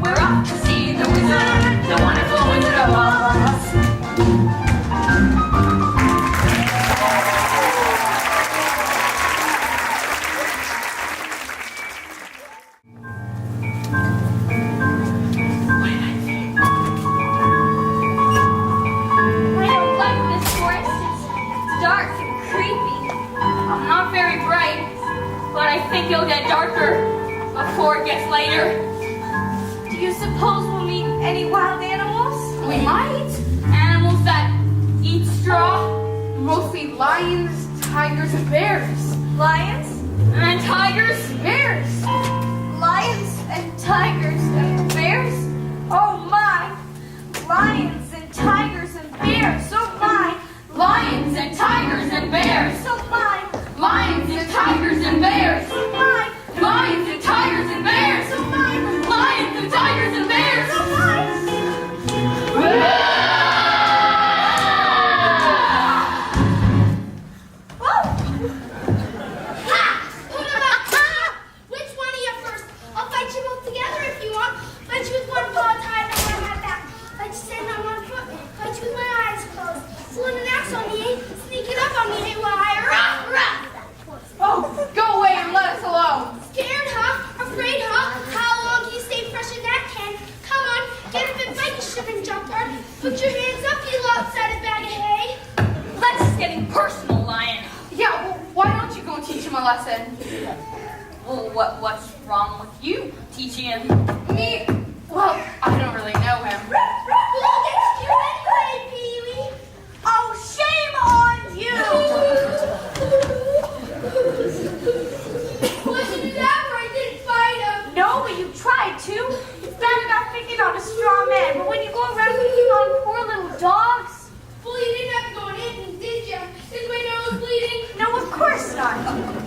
We're off to see the wizard, the wonderful Wizard of Oz. I don't like this forest. It's dark and creepy. I'm not very bright, but I think it'll get darker before it gets later. Do you suppose we'll meet any wild animals? We might. Animals that eat straw Mostly lions, tigers, and bears. Lions? and tigers. Bears. Lions and tigers and bears? Oh my! Lions and tigers and bears! Oh my! Lions and tigers and bears. Oh my! Lions and tigers and bears. Oh my! Lions and tigers and bears. Oh my! Lions and tigers and bears. Oh my! Which one of you first? I'll fight you both together if you want. Fight you with one paw tied behind my back. Fight you standing on one foot. Fight you with my eyes closed. Pulling an axe on me, sneaking up on me, while I Oh, go away and let us alone. Scared, huh? Afraid, huh? How long can you stay fresh in that can? Come on, get up and fight, you shipping junkyard. Put your hands up, you lopsided bag of hay. That's getting personal, Lion. Yeah, well, why don't you go and teach him a lesson? Well, what's wrong with you teaching him? Me? Well, I don't really know him. We'll get you anyway, Pee-wee. Oh, shame on you! Wasn't it ever? I didn't fight him. No, but you tried to. It's bad enough picking on a straw man, but when you go around picking on poor little dogs. Well, you didn't have to go and hit me, did you? Is my nose bleeding? No, of course not.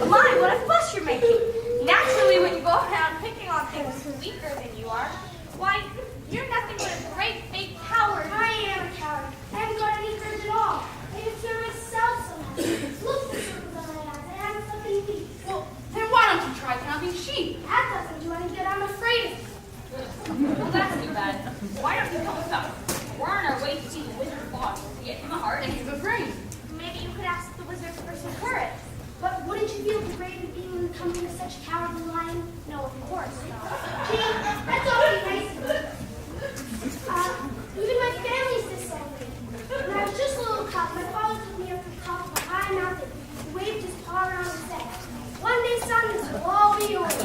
My, what a fuss you're making. Naturally, when you go around picking on things weaker than you are, why, you're nothing but a great big coward. I am a coward. I haven't got any courage at all. I can fear myself sometimes. Look at the circles on my eyes. I haven't fucking feet. Well, then why don't you try counting sheep? That doesn't do any good. I'm afraid of it. Well, that's too bad. Why don't you come with us? We're on our way to see the Wizard of Oz. We get him a heart And and he's a brain. Maybe you could ask the wizard for some courage. But wouldn't you feel brave in being in the company of such a cowardly lion? No, of course not. Gee, that's awfully nice of you. Even my family's disowned me. When I was just a little cub, my father took me up to the top of a high mountain and waved his paw around and said, "One day, son, this will all be yours."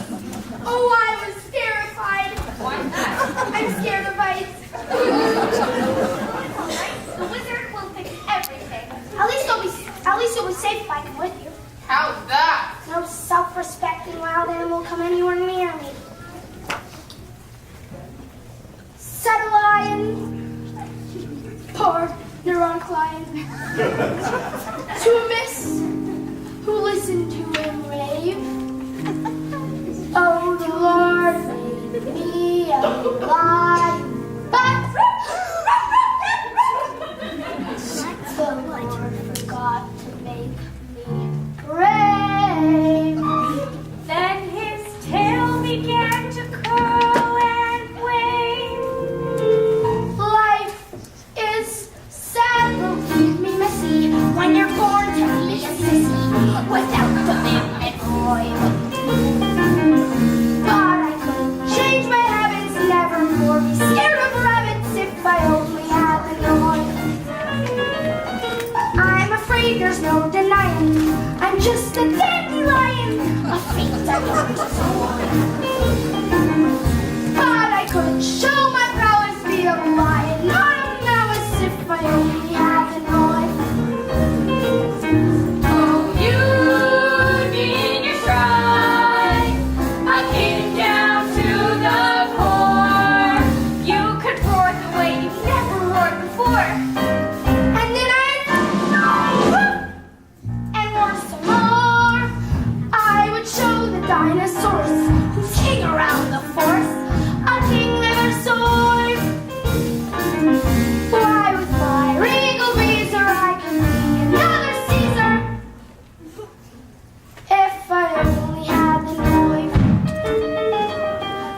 Oh, I was terrified. why is that? I'm scared of heights. The wizard will fix everything. At least you'll be safe if I come with you. How's that? No self-respecting wild animal come anywhere near me. Said a lion. Poor neurotic lion. To a miss who listened to him rave. Oh, the Lord made me a lion. But the Lord forgot to make me brave. Then his tail began to curl and wave. Life is sad, believe me, Missy, when you're born to be a sissy without commitment, boy. But I could change my habits, never more be scared of rabbits if I only had the noise. I'm afraid there's no denying I'm just a dandelion. lion, a feat I don't destroy. But I couldn't show my prowess, be a lion, not now as if I only had a knife. Oh, you in your stride, I came down to the core. You could roar the way you never roared before. And then and more some more. I would show the dinosaurs who's king around the force, a king never soared. Why with my regal razor I can be another Caesar if I only had the knife.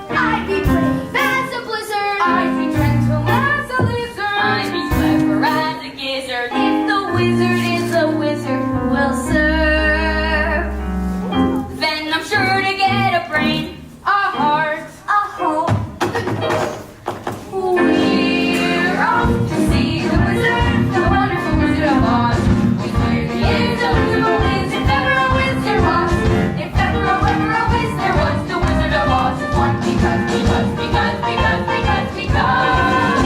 I'd be brave as a blizzard, I'd be gentle as a lizard. I'd be clever as a gizzard. If the wizard is a wizard who will serve, then I'm sure to get a brain, A heart. a hope. we're off to see the wizard, the wonderful Wizard of Oz. We swear he is a wizard who is, if ever a wizard was. If ever a wizard was, the Wizard of Oz is one because of the wonderful things he does.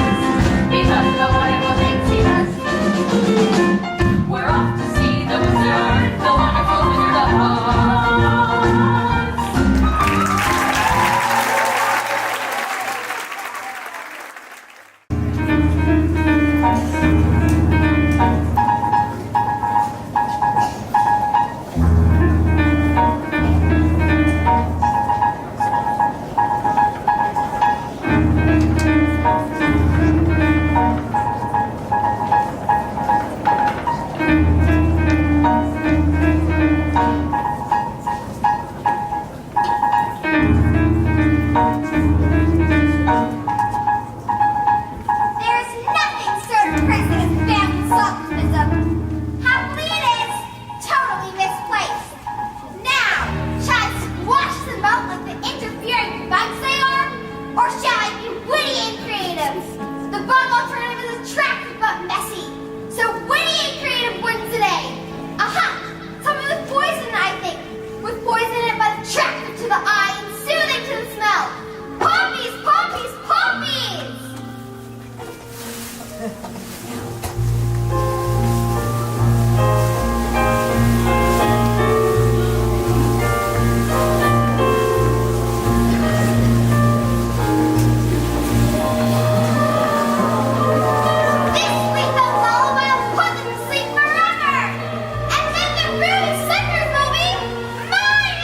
We're off to see the wizard, the wonderful Wizard of Oz. There's nothing so depressing as family optimism. Happily it is, totally misplaced. Now, shall I squash them out like the interfering bugs they are? Or shall I be witty and creative? The bug alternative is attractive but messy. So witty and creative wins today. Aha! Something with poison, I think. With poison in it but attractive to the eye and soothing to the smell. Poppies, poppies, poppies! This lethal lullaby will put them to sleep forever! And then the broody suckers will be mine!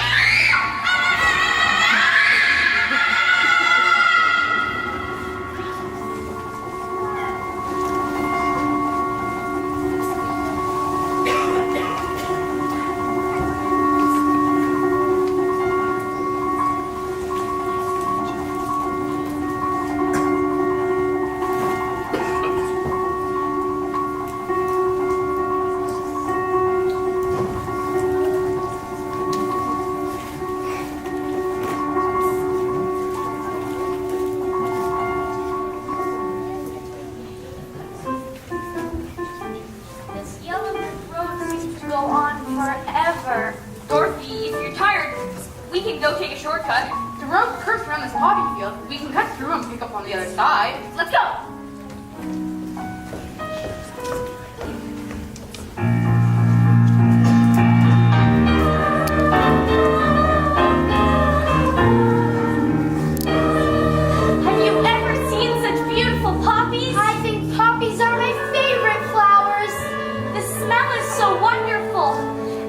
This yellow brick road seems to go on forever. Dorothy, if you're tired, we can go take a shortcut. The road curves around this poppy field. We can cut through and pick up on the other side. Let's go. Have you ever seen such beautiful poppies? I think poppies are my favorite flowers. The smell is so wonderful.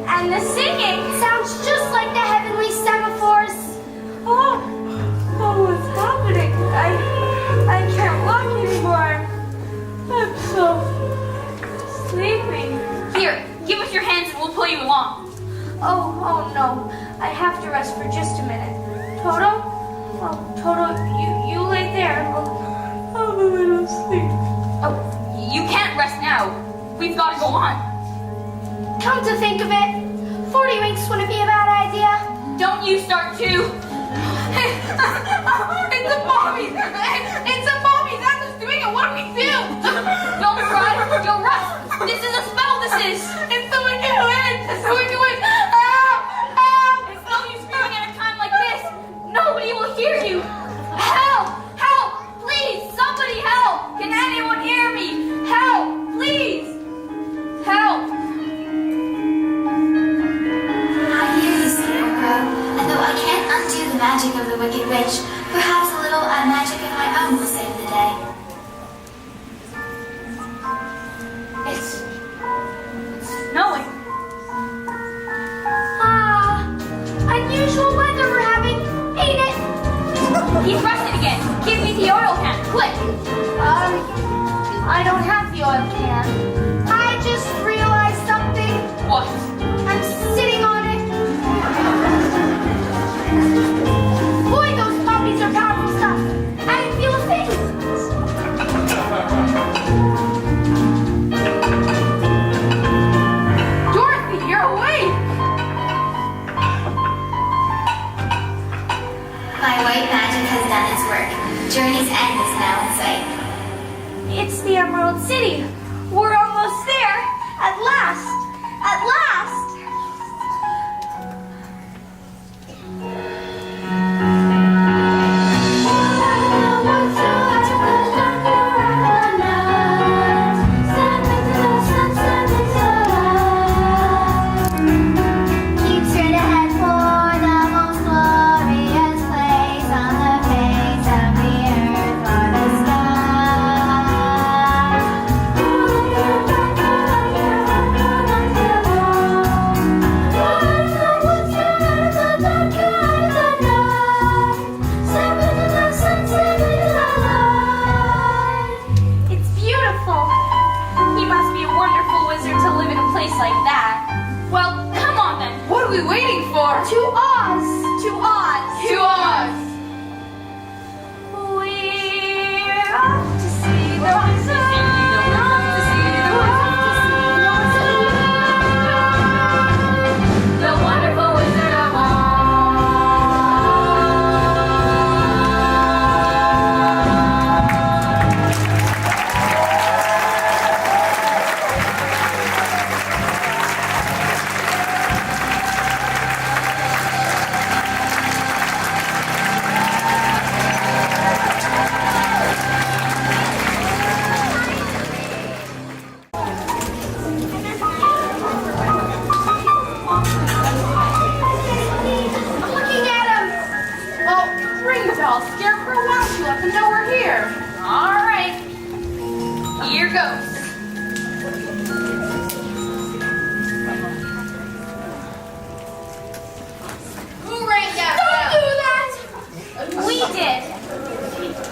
And the singing. Sounds just like the heavenly semaphores. Oh, what's happening? I can't walk anymore. I'm so sleepy. Here, give us your hands and we'll pull you along. Oh no. I have to rest for just a minute. Toto? Oh, Toto, you lay there. I'm a little sleepy. Oh, you can't rest now. We've got to go on. Come to think of it, 40 winks wouldn't be a bad idea. Don't you start too. It's a poppy! It's a poppy! That's what's doing it! What do we do? Don't cry. Don't rest. This is a spell. This is. It's someone new in! It's someone new in! Ah! Ah! magic of the Wicked Witch, perhaps a little magic of my own will save the day. It's snowing. Unusual weather we're having, ain't it? He's rusted again. Give me the oil can, quick. I don't have the oil can. I just realized something. What? I'm sitting on it. Boy, those puppies are powerful stuff. I didn't feel a thing. Dorothy, you're awake! My white magic has done its work. Journey's end is now in sight. It's the Emerald City. We're almost there. At last. At last. Keep straight ahead for the most glorious place on the face of the earth or the It's beautiful. He must be a wonderful wizard to live in a place like that. Well, come on then. What are we waiting for? To Oz! To Oz! To Oz! We're off to see the wizard. Off to see the wizard. The wonderful wizard of Oz. I'm looking at him! Well, ring the bell, Scarecrow. Why don't you let them know we're here? All right. Here goes. Who rang that bell? We did.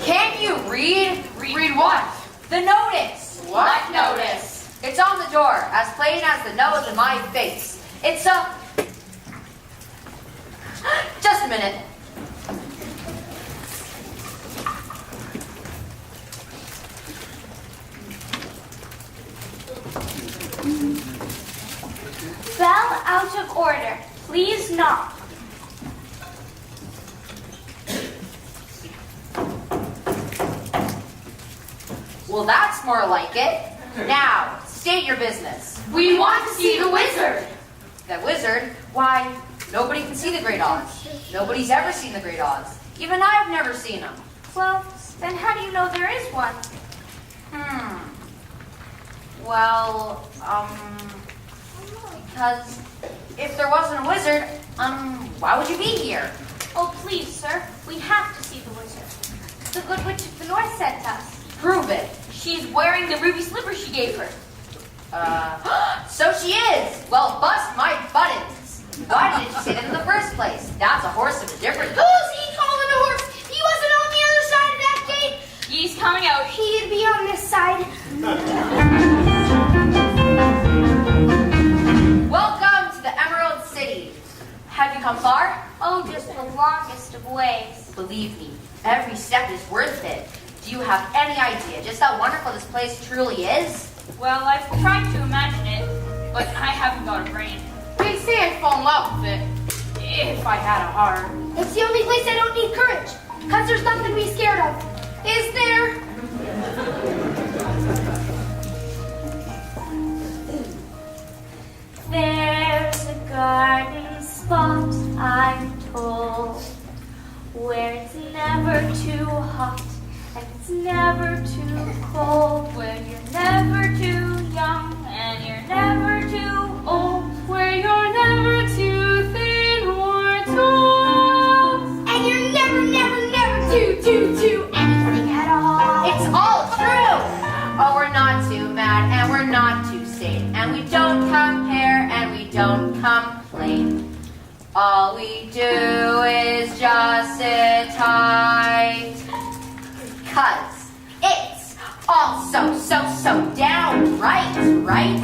Can't you read? Read what? The notice. What notice? It's on the door, as plain as the nose in my face. It's a... Just a minute. Bell out of order. Please knock. Well, that's more like it. Now, state your business. We want to see the wizard. The wizard? Why, nobody can see the Great Oz. Nobody's ever seen the Great Oz. Even I've never seen him. Well, then how do you know there is one? Well, because if there wasn't a wizard, why would you be here? Oh, please, sir. We have to see the wizard. The good witch of the north sent us. Prove it. She's wearing the ruby slipper she gave her. So she is. Well, bust my buttons. Why didn't you say that in the first place? That's a horse of a different... Who's he calling a horse? He wasn't on the other side of that gate. He's coming out. He'd be on this side. Welcome to the Emerald City. Have you come far? Oh, just the longest of ways. Believe me, every step is worth it. Do you have any idea just how wonderful this place truly is? Well, I've tried to imagine it, but I haven't got a brain. They say I'd fall in love with it. If I had a heart. It's the only place I don't need courage. Because there's nothing to be scared of. Is there? There's a garden spot, I'm told, where it's never too hot and it's never too cold, where you're never too young and you're never too old, where you're never too thin or tall. And you're All we do is just sit tight. 'Cause it's all so downright, right?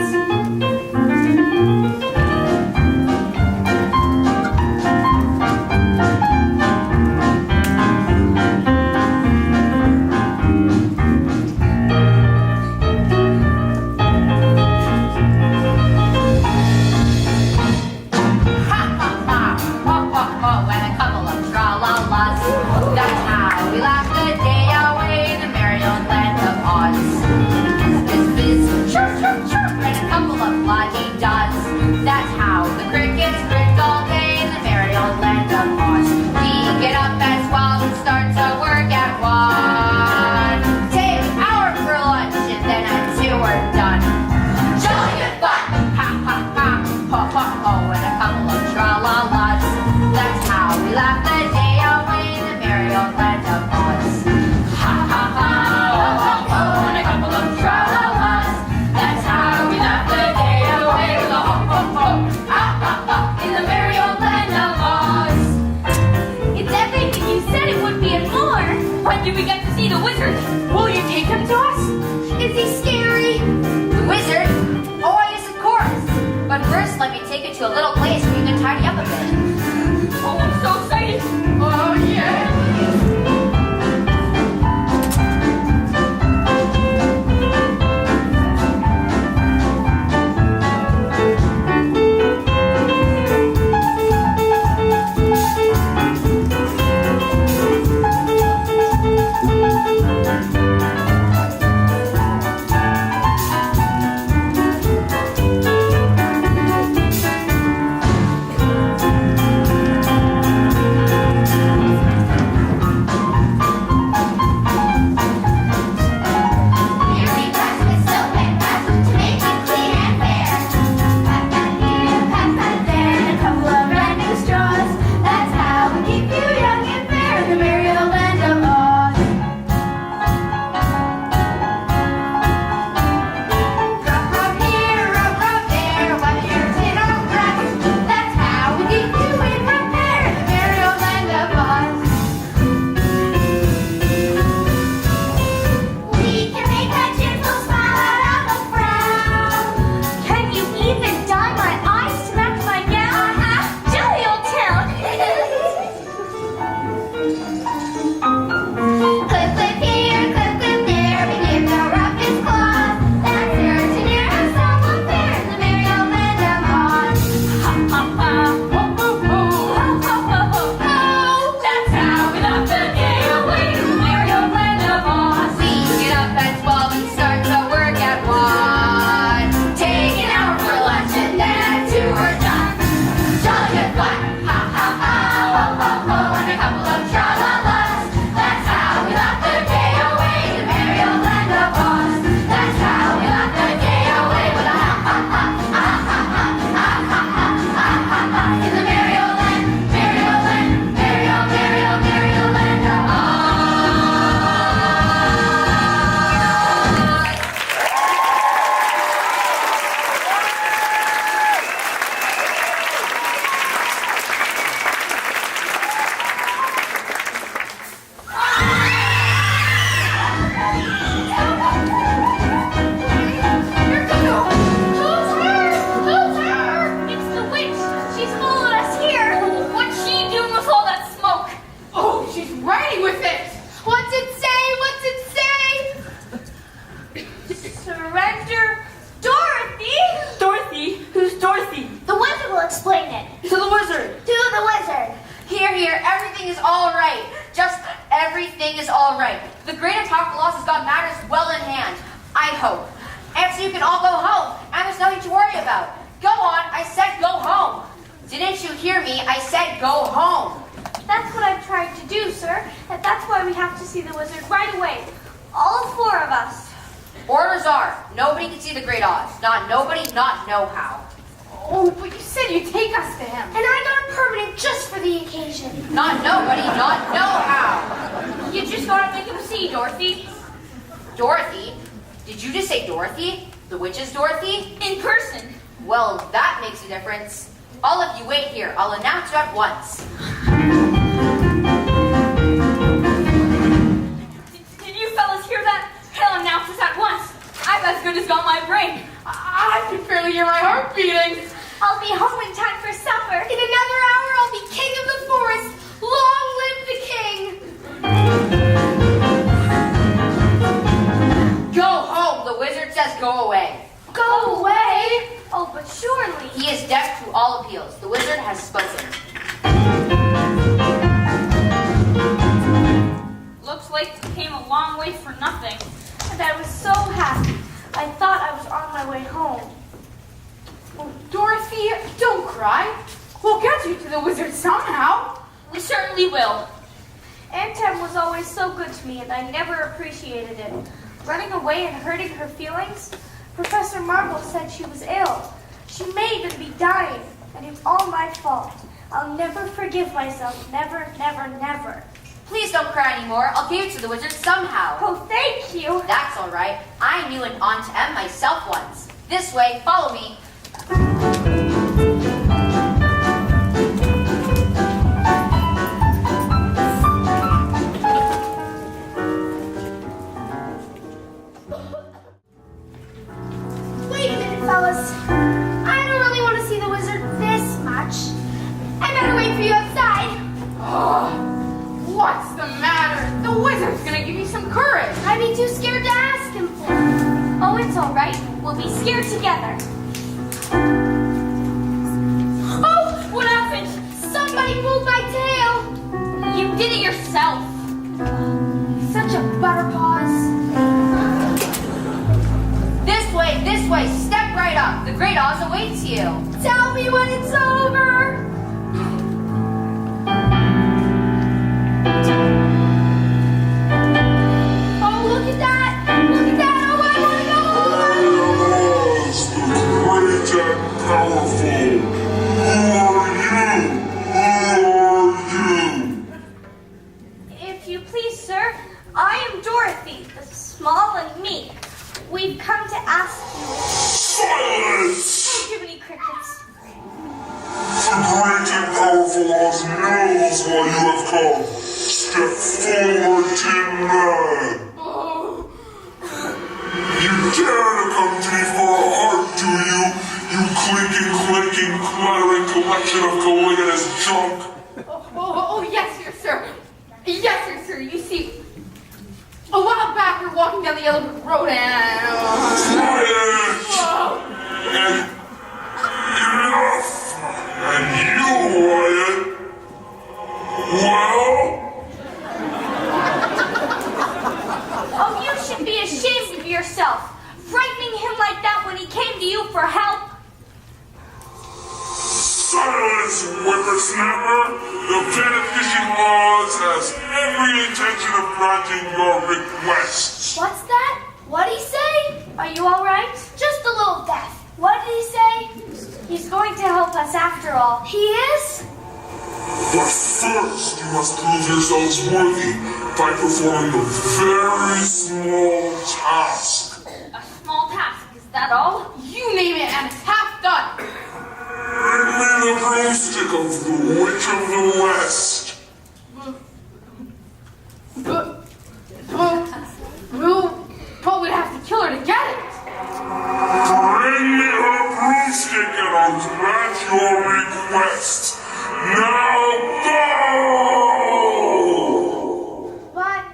Do we get to see the wizard? Will you take him to us? Is he scary? The wizard? Oh, yes, of course. But first, let me take you to a little place where you can tidy up a bit. Oh, I'm so excited. Oh, yeah. everything is all right. The great attack loss has got matters well in hand, I hope. And so you can all go home, and there's nothing to worry about. Go on, I said go home. Didn't you hear me? I said go home. That's what I've tried to do, sir. And that's why we have to see the wizard right away. All four of us. Orders are, nobody can see the Great Oz. Not nobody, not know-how. Oh, but you said you'd take us to him. And I got a permanent just for the occasion. Not nobody, not know-how. You just gotta make him see, Dorothy. Dorothy? Did you just say Dorothy? The witch's Dorothy? In person. Well, that makes a difference. All of you wait here. I'll announce you at once. Did you fellas hear that? He'll announce us at once. I've as good as got my brain. I can barely hear my heart beating. I'll be home in time for supper. In another hour, I'll be king of the forest. Long live the king! Go home. The wizard says go away. Go away! Oh, but surely. He is deaf to all appeals. The wizard has spoken. Looks like we came a long way for nothing. And I was so happy. I thought I was on my way home. Oh, Dorothy, don't cry. We'll get you to the wizard somehow. We certainly will. Aunt Em was always so good to me, and I never appreciated it. Running away and hurting her feelings? Professor Marble said she was ill. She may even be dying, and it's all my fault. I'll never forgive myself. Never, never, never. Please don't cry anymore. I'll give you to the wizard somehow. Oh, thank you. That's all right. I knew an Aunt Em myself once. This way, follow me. Wait a minute, fellas. I don't really want to see the wizard this much. I better wait for you outside. Oh, what's the matter? The wizard's gonna give you some courage. I'd be too scared to ask him for it. Oh, it's all right. We'll be scared together. Oh, what happened? Somebody pulled my tail. You did it yourself. Such a butterpaws. This way. Step right up. The great Oz awaits you. Tell me when it's over. Oh, look at that. Look at that. Oh, I want to go home. Oz, the great and powerful. Who are you? If you please, sir, I am Dorothy, the small and meek. We've come to ask you. Silence! Jiminy Crickets. The great and powerful Oz knows why you have come. Step forward, Tin Man. Oh, You dare to come to me for a heart, do you? You clinking, clattering collection of Caligula's junk. oh, yes, dear sir. Yes, dear sir. You see, a while back we were walking down the yellow brick road and... Quiet! Oh, And enough! And you, Wyatt? Well? Oh, you should be ashamed of yourself. Frightening him like that when he came to you for help. Silence, whippersnapper! The Planet Fishing Oz has every intention of granting your requests. What's that? What'd he say? Are you all right? Just a little deaf. What did he say? He's going to help us after all. He is? But first, you must prove yourselves worthy by performing a very small task. A small task, is that all? you name it and it's half done. Bring me the broomstick of the Witch of the West. We'll probably have to kill her to get it. Bring me her broomstick and I'll grant your request. Now go! But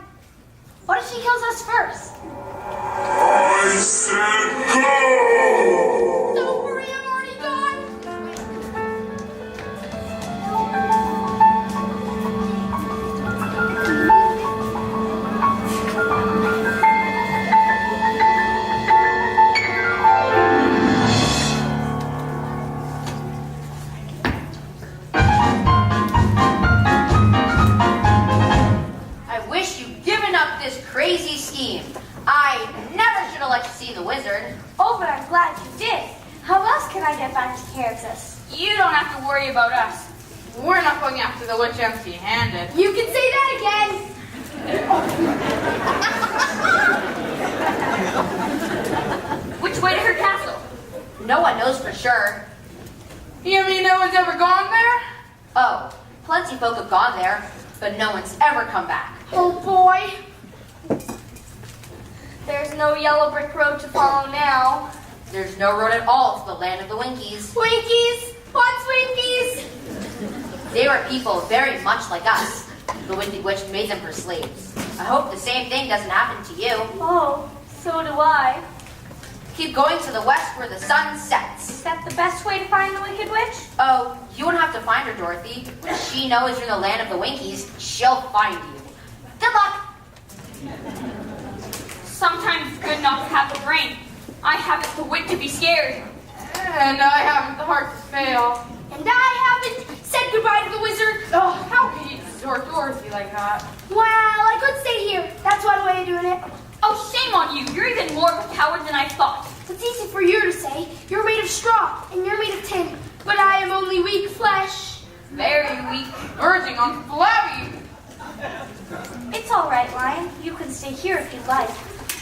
what if she kills us first? I said go! Don't worry, I'm already gone. I wish you'd given up this crazy scheme. I never should have let you see the wizard. Oh, but I'm glad you did. How else can I get back to Kansas? You don't have to worry about us. We're not going after the witch empty-handed. You can say that again. Which way to her castle? No one knows for sure. You mean no one's ever gone there? Oh, plenty folk have gone there, but no one's ever come back. Oh boy. There's no yellow brick road to follow now. There's no road at all to the land of the Winkies. Winkies? What's Winkies? They were people very much like us. The Winky Witch made them her slaves. I hope the same thing doesn't happen to you. Oh, so do I. Keep going to the west where the sun sets. Is that the best way to find the Wicked Witch? Oh, you won't have to find her, Dorothy. When she knows you're in the land of the Winkies, she'll find you. Good luck! Sometimes it's good not to have the brain. I haven't the wit to be scared. And I haven't the heart to fail. And I haven't said goodbye to the wizard. Oh, how could you exhort Dorothy like that? Well, I could stay here. That's one way of doing it. Oh, shame on you. You're even more of a coward than I thought. It's easy for you to say. You're made of straw, and you're made of tin. But I am only weak flesh. Very weak. Verging on flabby. It's all right, Lion. You can stay here if you'd like.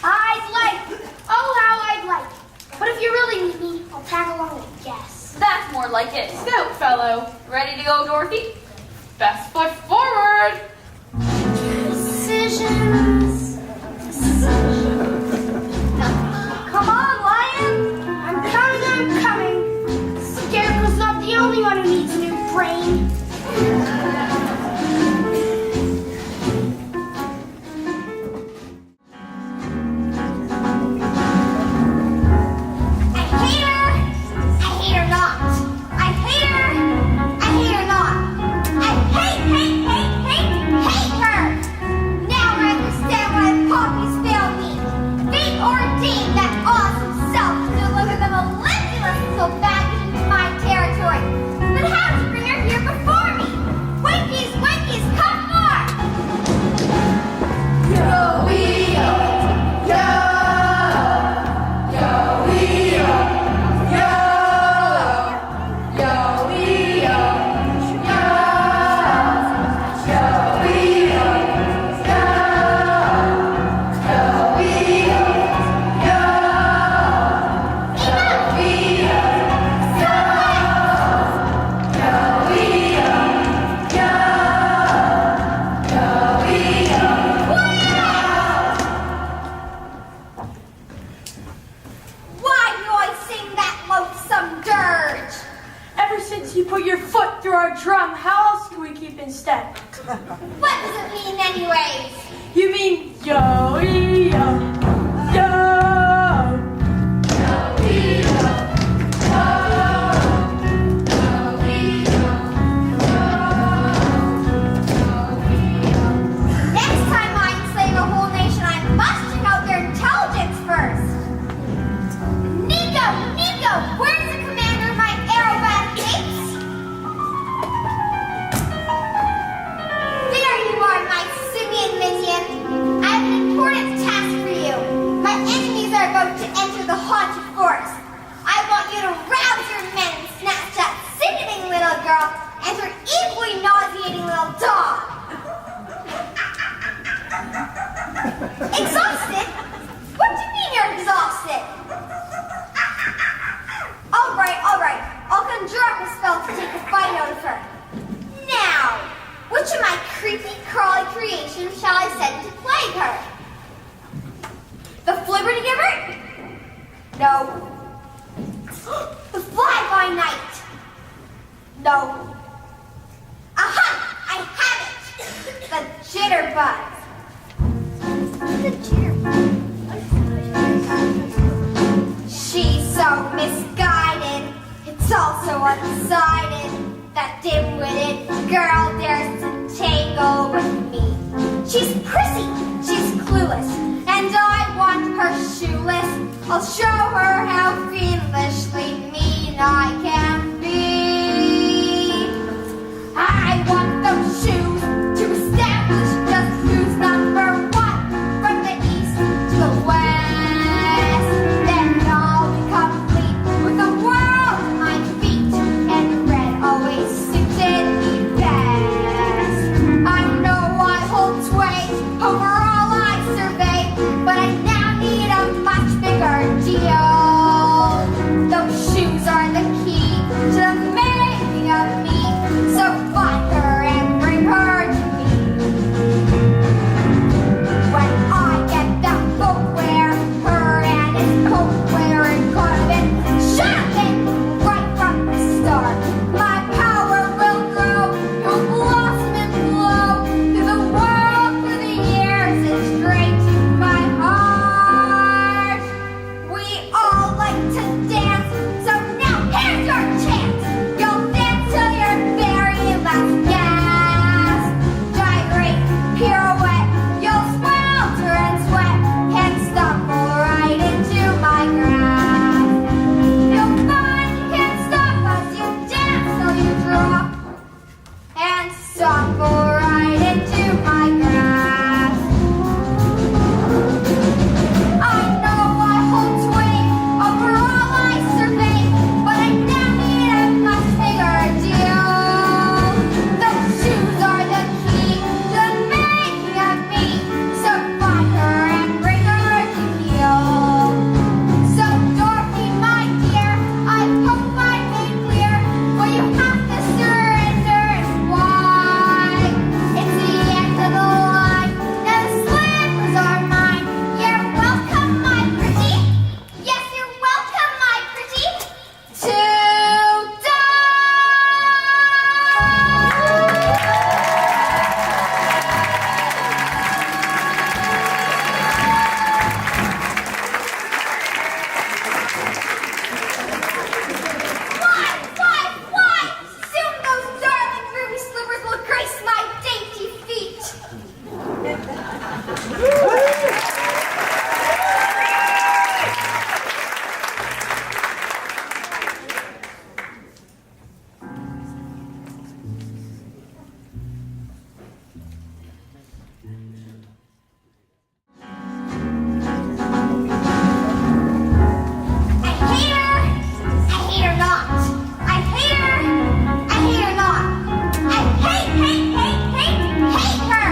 I'd like. Oh, how I'd like. But if you really need me, I'll tag along, I guess. That's more like it. Stout fellow. Ready to go, Dorothy? Best foot forward. Decisions. Come on, Lion. I'm coming. Scarecrow's not the only one who needs a new brain. I hate her not. I hate her not. I hate her. Now I understand why Poppy's failed me. Fate ordained that Oz himself to deliver the mellifluous little baggage into my territory. But how to bring her here before me? Winkies, come more! Why do I sing that loathsome dirge? Ever since you put your foot through our drum, how else can we keep in step? What does it mean anyways? You mean yo-yo, yo. Next time I enslave a whole nation, I must check out their intelligence first. Nico, where's the commander of my aerobatic apes? There you are, my simian minion. I have an important task for you. My enemies are about to enter the haunted forest. I want you to rouse your men and snatch that sickening little girl and her equally nauseating little dog. Exhausted? What do you mean you're exhausted? All right. I'll conjure up a spell to take the fight out of her. Now, which of my creepy, crawly creations shall I send to plague her? The Flibberty Giver? No. The Fly by Night? No. Aha! I have it! The Jitterbug. She's so misguided, it's also one-sided. That dim-witted girl dares to tangle with me. She's prissy, she's clueless, and I want her shoeless. I'll show her how fiendishly mean I can be. I want those shoes to establish just who's number one from the east to the west. Then I'll be complete with the world at my feet, and red always suited me best. I know I hold sway over all I survey, but I now need a much bigger deal. The and stumble right into my grasp. I know I hold sway over all I survey, but I now need a much bigger deal. Those shoes are the key to the making of me, so find her and bring her to heel. So Dorothy, my dear, I hope I made clear what you have to surrender and why. It's the end of the line, now the slippers are mine. You're welcome, my pretty. Yes, you're welcome, my pretty. To die. Why? Soon those darling ruby slippers will grace my dainty feet. I hate her not. I hate her not. I hate her.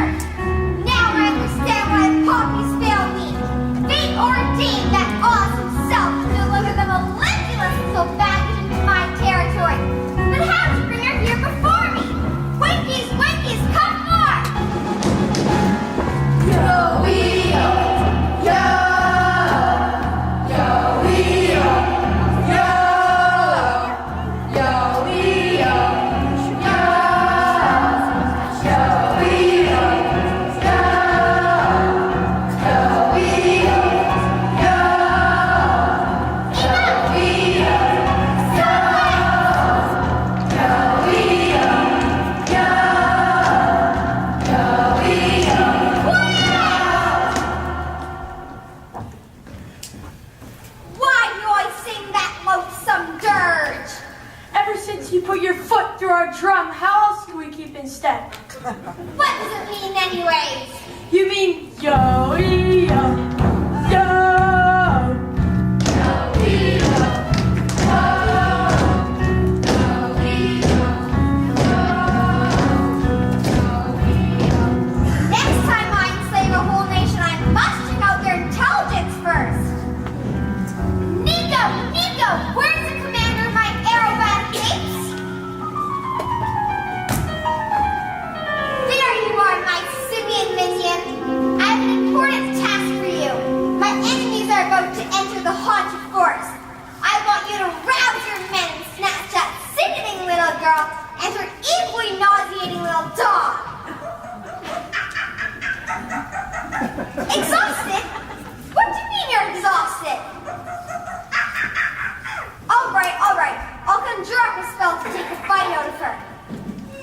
Now I understand why the poppies failed me. Fate ordained that Oz himself to deliver the mellifluous little baggage into my territory. But how to bring her here before me? Winkies, come more! Why do I sing that loathsome dirge? Ever since you put your foot through our drum, how else can we keep in step? What does it mean anyways? You mean yo-yo, yo. Next time I enslave a whole nation, I must check out their intelligence first. Nico, where's the commander of my aerobatic apes? There you are, my simian minion. I have an important task for you. My enemies are about to enter the haunted forest. I want you to rouse your men and snatch that sickening little girl and her equally nauseating little dog. Exhausted? What do you mean you're exhausted? All right. I'll conjure up a spell to take the fight out of her.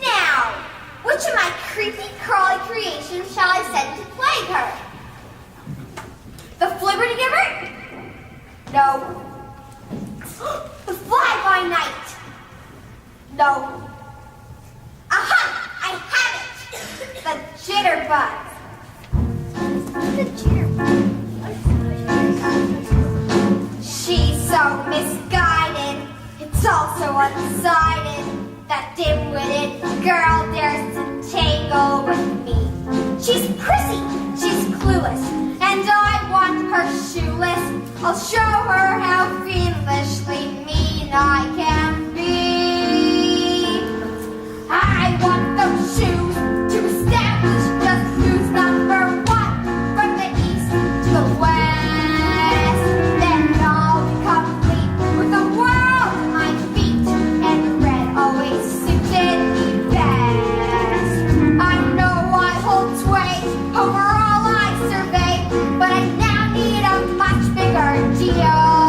Now, which of my creepy, crawly creations shall I send to plague her? The Flibberty Giver? No. The Fly-by-Night? No. Aha! I have it! The Jitterbug. She's so misguided, it's also one-sided. That dim-witted girl dares to tangle with me. She's prissy, she's clueless, and I want her shoeless. I'll show her how fiendishly mean I can be. I want those shoes to establish just who's number one from the east to the west. Then I'll be complete with the world at my feet, and red always suited me best. I know I hold sway over all I survey, but I now need a much bigger deal.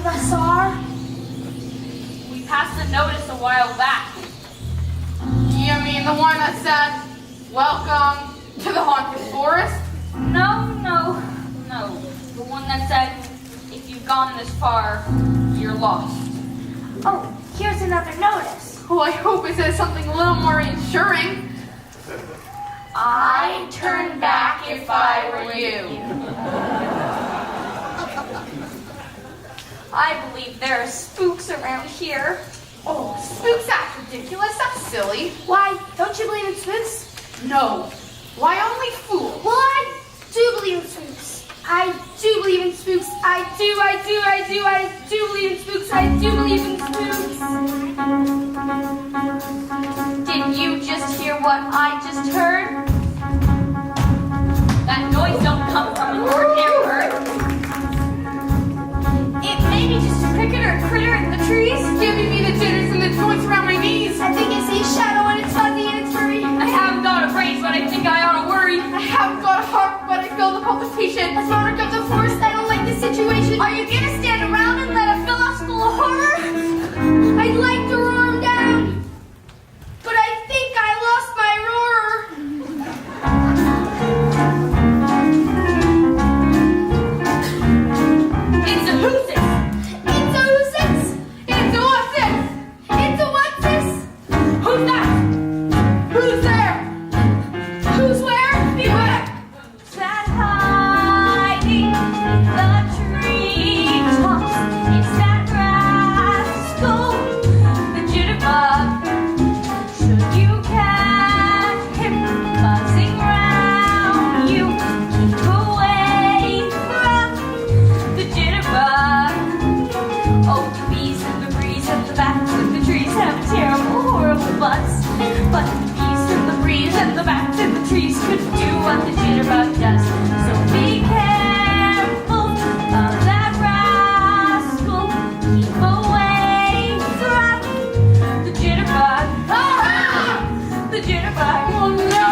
us are? We passed a notice a while back. You mean the one that said, "Welcome to the haunted forest"? No. The one that said, if you've gone this far, you're lost. Oh, here's another notice. Well, I hope it says something a little more reassuring. I'd turn back if I were you. I believe there are spooks around here. Oh, spooks, that's ridiculous. That's silly. Why, don't you believe in spooks? No. Why only fools? Well, I do believe in spooks. I do believe in spooks. I do believe in spooks. I do believe in spooks. Did you just hear what I just heard? That noise don't come from an ordinary bird. It may be just a cricket or a critter in the trees. Giving me the jitters and the joints around my knees. I think I see a shadow and it's fuzzy and it's furry. I haven't got a brains, but I think I ought to worry. I haven't got a heart, but I feel the palpitation. As monarch of the forest, I don't like this situation. Are you gonna stand around and let a fill us full of horror? I'd like to roar him down, but I think I lost my roarer. It's a who's this? It's a who's this? It's a what's this? It's a what's this? Who's that? Who's there? Who's where? Beware! That hiding the treetops. It's that rascal, the jitterbug. Should you catch him buzzing round you, keep away from the jitterbug. Oh, the bees and the breeze and the bats and the trees have terrible, horrible butts. But the bees and the breeze and the bats and the trees could do what the jitterbug does. So be careful of that rascal. Keep away from the jitterbug. Ah! The jitterbug. Oh no!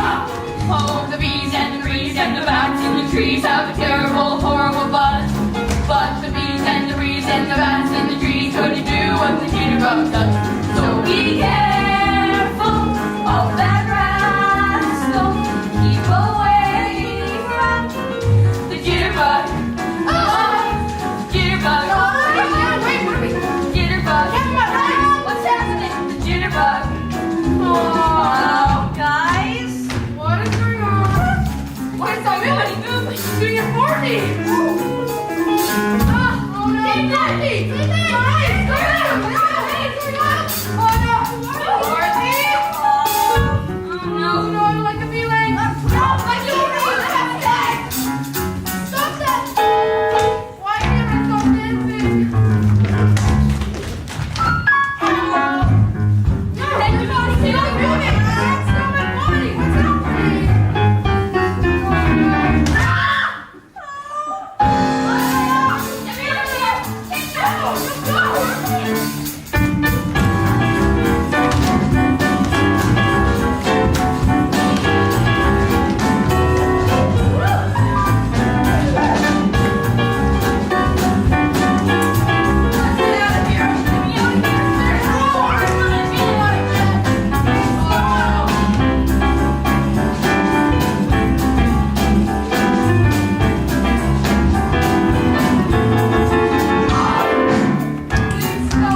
Oh, the bees and the breeze and the bats and the trees have a terrible, horrible buzz. But the bees and the breeze and the bats and the trees couldn't do what the jitterbug does. So be careful of that rascal. Keep away from the jitterbug. Oh, jitterbug. Wait, what are we? Jitterbug. What's happening? The jitterbug. Oh, guys. What is going on? What is that? Really? Doing it for me! Oh no! Hey, Dorothy! Guys, go ahead! Oh no! Dorothy! Oh no. Oh no, I don't like the feeling! No, I don't know! Stop that! Why can't I stop dancing? Everybody, stop moving! That's not my body! What's happening? Please, no,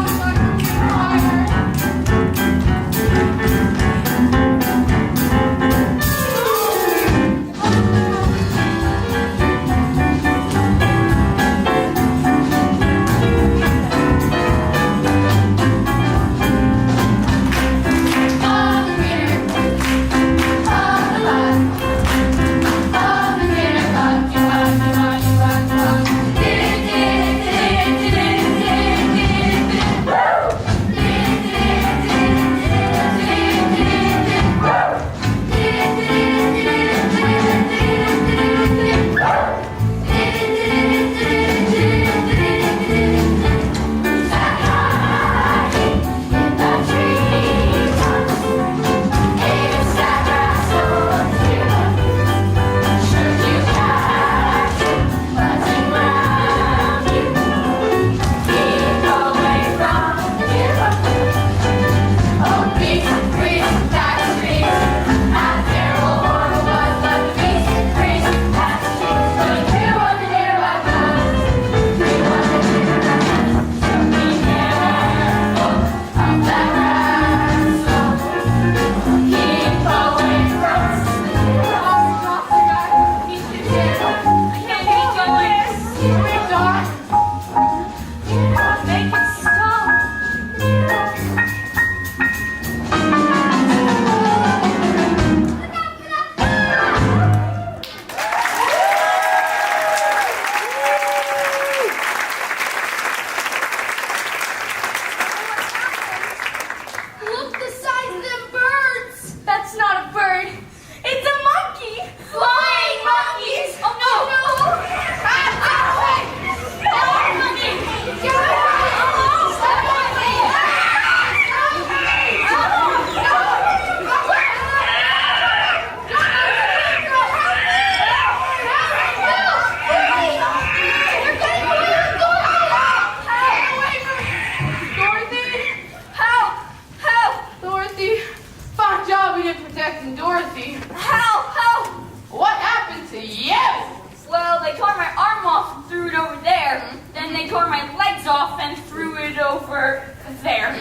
threw it over there.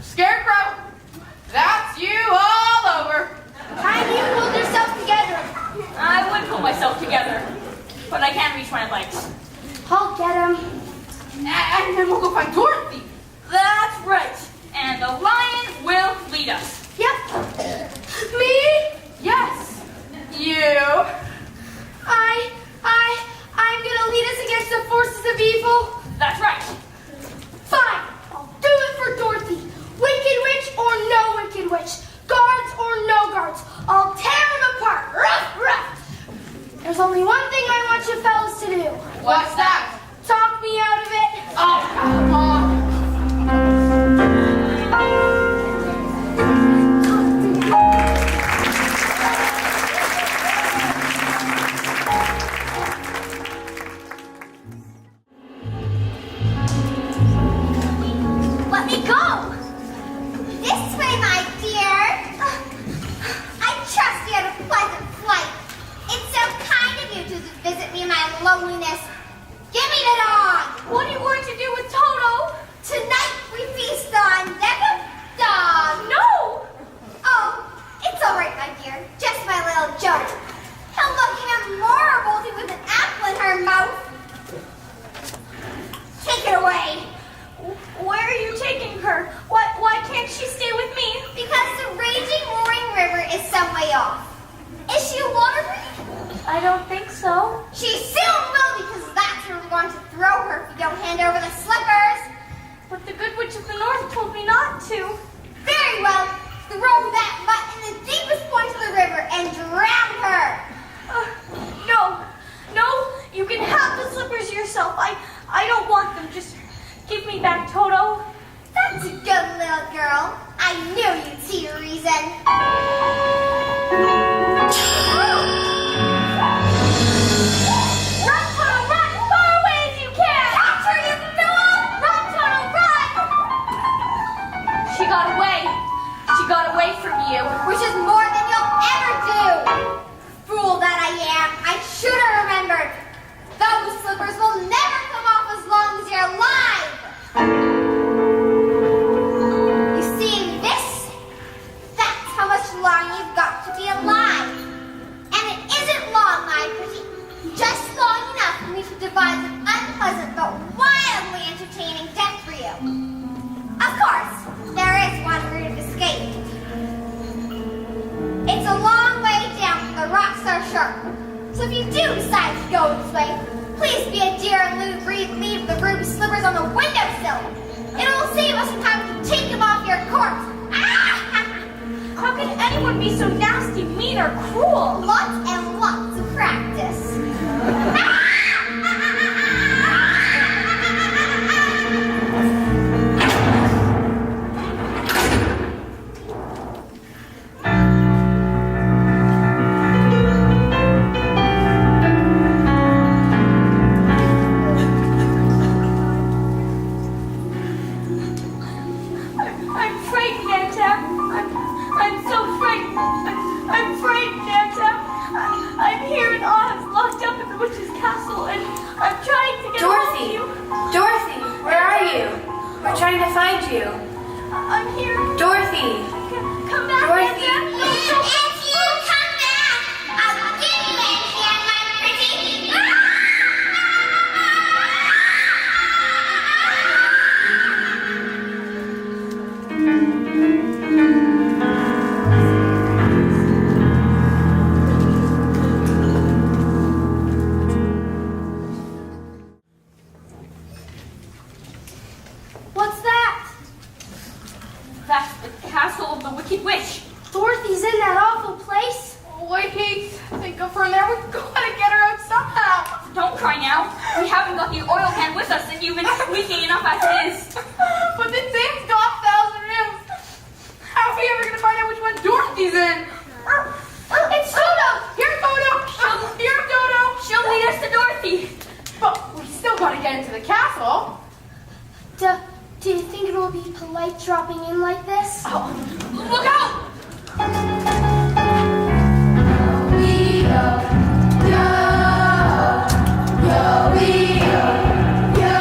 Scarecrow, that's you all over. Time you pulled yourself together. I would pull myself together, but I can't reach my legs. I'll get him. And then we'll go find Dorothy. That's right. And the lion will lead us. Yep. Me? Yes. You. I'm gonna lead us against the forces of evil. That's right. Fine. I'll do it for Dorothy. Wicked witch or no wicked witch. Guards or no guards. I'll tear them apart. Ruff, ruff. There's only one thing I want you fellas to do. What's that? Talk me out of it. Oh, come on. Let me go. This way, my dear. I trust you had a pleasant flight. It's so kind of you to visit me in my loneliness. Give me the dog. What are you going to do with Toto? Tonight we feast on the dog. No. Oh, it's all right, my dear. Just my little joke. How looking adorable with an apple in her mouth. Take it away. Where are you taking her? Why can't she stay with me? Because the raging, roaring river is some way off. Is she a water breed? I don't think so. She soon will, because that's where we're going to throw her if you don't hand over the slippers. But the good witch of the north told me not to. Very well. Throw that mutt in the deepest point of the river and drown her. No, you can have the slippers yourself. I don't want them. Just give me back Toto. That's a good little girl. I knew you'd see a reason. Run, Toto, run! As far away as you can! Catch her, you fool! Run, Toto, run! She got away. She got away from you. Which is more than you'll ever do. Fool that I am. I should have remembered. Those slippers will never come off as long as you're alive. You see this? That's how much longer you've got to be alive. And it isn't long, my pretty. Just long enough for me to devise an unpleasant but wildly entertaining death for you. Of course, there is one route of escape. It's a long way down, the rocks are sharp. So if you do decide to go this way, please be a dear and leave the ruby slippers on the windowsill. It'll save us some time to take them off your corpse. How can anyone be so nasty, mean, or cruel? Lots and lots of practice. I'm frightened, Aunt. I'm so frightened. I'm frightened, Aunt. I'm here in Oz, locked up in the witch's castle, and I'm trying to get hold of you. Dorothy, where are you? We're trying to find you. I'm here. Dorothy! Come back, Dorothy. Aunt. If you come back, I'll give you a hand, my pretty. What's that? That's the castle of the Wicked Witch. Dorothy's in that awful place. Wait, think of her in there. We've got to get her out somehow. Don't cry now. We haven't got the oil can with us, and you've been leaking enough as it is. But the thing's got 1,000 rooms. How are we ever going to find out which one Dorothy's in? It's Toto. Here, Toto. Here, Toto. She'll lead us to Dorothy. But we still got to get into the castle. Do you think it will be polite dropping in like this? Oh, look out! We go, go, go, we go, go.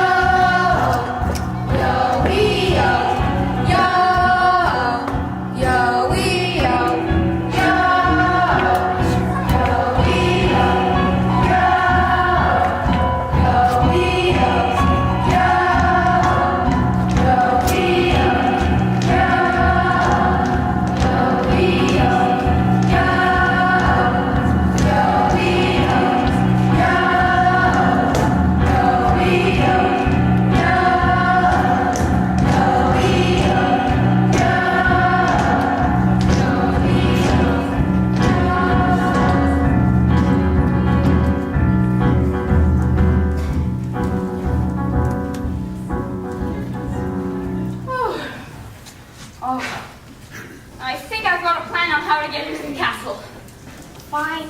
Fine.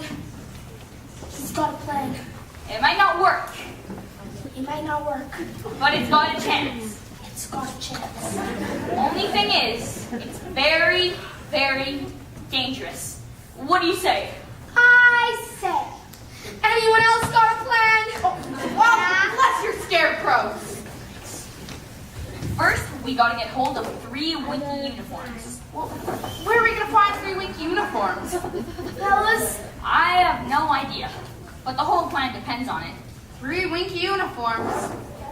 He's got a plan. It might not work, It might not work. but it's got a chance. It's got a chance. Only thing is, it's very, very dangerous. What do you say? I say. Anyone else got a plan? Well, bless your scarecrows. First, we gotta get hold of 3 Winky uniforms. Well, where are we going to find 3 Winky uniforms? Fellas, I have no idea, but the whole plan depends on it. 3 Winky uniforms.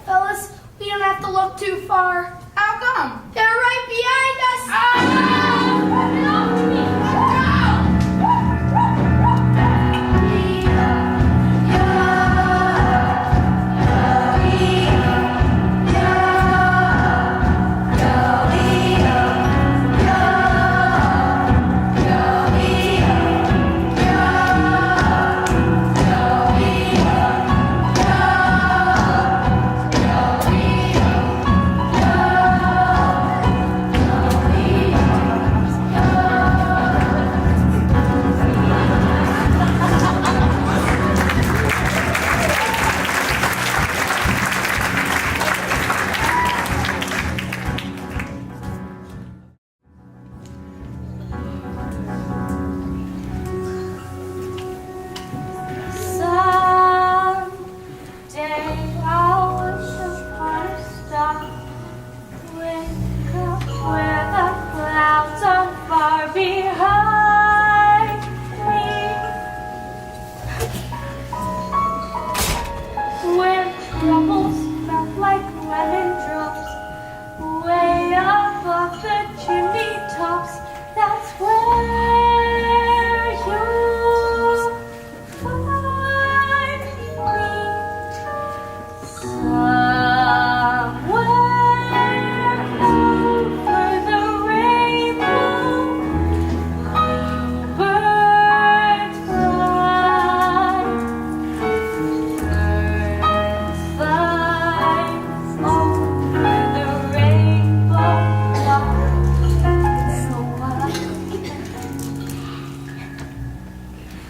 fellas, we don't have to look too far. How come? They're right behind us. Someday I'll wish upon a star where the clouds are far behind me, where troubles melt like lemon drops way above the chimney tops. That's where you'll find me. Somewhere over the rainbow, birds fly, over the rainbow.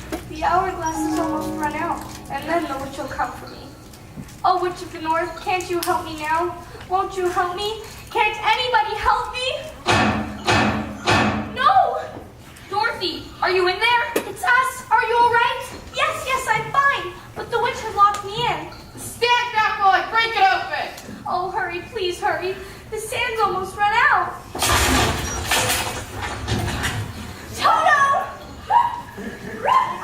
So the hourglass is almost run out, and then the witch will come for me. Oh, Witch of the North, can't you help me now? Won't you help me? Can't anybody help me? No! Dorothy, are you in there? It's us. Are you all right? Yes, I'm fine. But the witch has locked me in. Stand back while I break it open. Oh, hurry, please hurry. The sand's almost run out. Toto!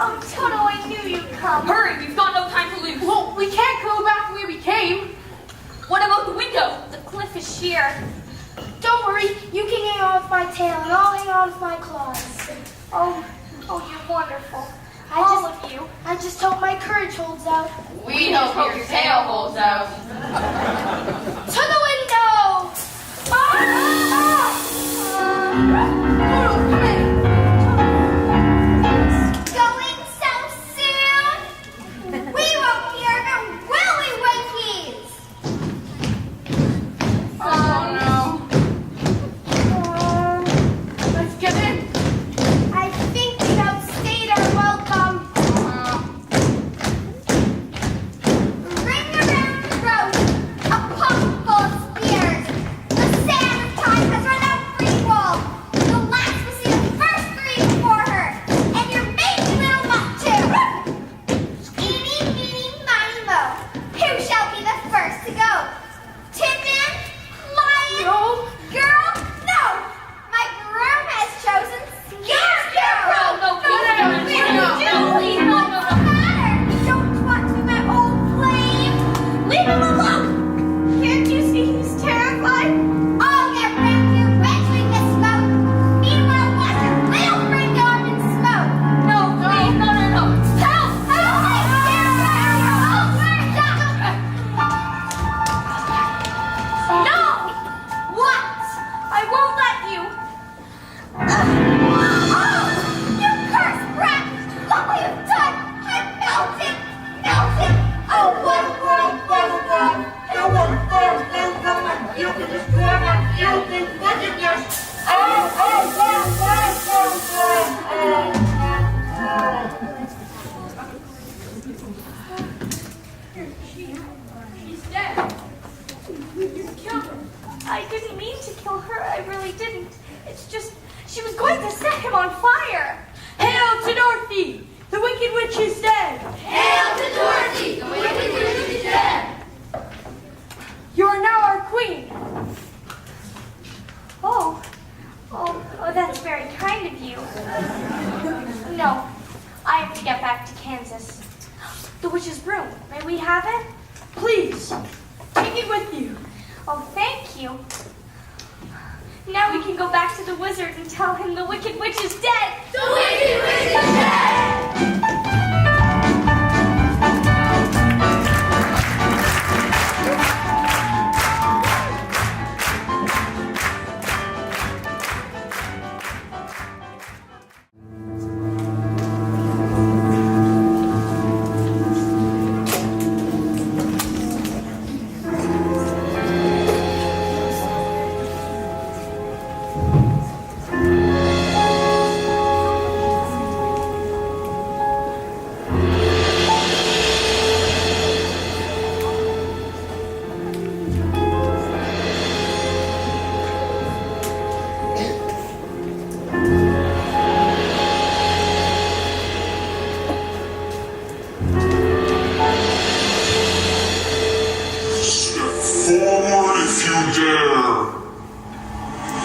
Oh, Toto, I knew you'd come. Hurry, we've got no time to lose. Well, we can't go back the way we came. What about the window? The cliff is sheer. Don't worry, you can hang on with my tail and I'll hang on with my claws. Oh, you're wonderful. I All just- of you. I just hope my courage holds out. We hope your tail holds out. To the window! Come in. Going so soon? We won't hear of it, will we, Winkies? Oh no. Let's get in. I think we've outstayed our welcome. Ring around the road, a pump full of spears. The sand of time has run out free wall. The last will see the first 3 before her, and your baby little mutt too. Eeny, meeny, miny, mo. Who shall be the first to go? Tin Man? Lion? No. Girl? No. My groom has chosen Scarecrow. No, please, Please, what's the matter? You don't want to be my old flame? Leave him alone! Can't you see he's terrified? I'll get round you eventually, Miss Smoke. Meanwhile, watch your little friend go up in smoke. No, please, no. Help! Help! My Scarecrow! Oh, where's that? No! What? I won't let you. Oh, you cursed brat! Look what you've done! I'm melted! Melted! Oh, what a world! What a world! No one falls, no woman, you can destroy my filthy wickedness. Oh, oh, oh, oh, oh, oh, oh, oh. I didn't mean to kill her. I really didn't. It's just, she was going to set him on fire. Hail to Dorothy! The Wicked Witch is dead! Hail to Dorothy! The Wicked Witch is dead! You are now our queen! Oh, that's very kind of you. No, I have to get back to Kansas. The witch's broom. May we have it? Please, take it with you. Oh, thank you. Now we can go back to the wizard and tell him the Wicked Witch is dead. The Wicked Witch is dead! Forward if you dare.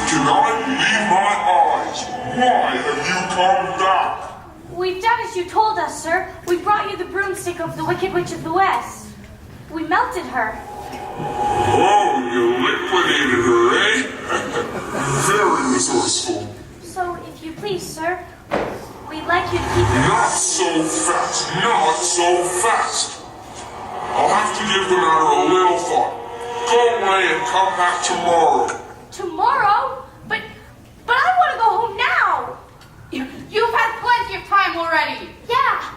Can I believe my eyes? Why have you come back? We've done as you told us, sir. We brought you the broomstick of the Wicked Witch of the West. We melted her. Oh, you liquidated her, eh? Very resourceful. So, if you please, sir, we'd like you to keep her. Not so fast, not so fast. I'll have to give the matter a little thought. Go away and come back tomorrow. Tomorrow? But I want to go home now. You've had plenty of time already. Yeah.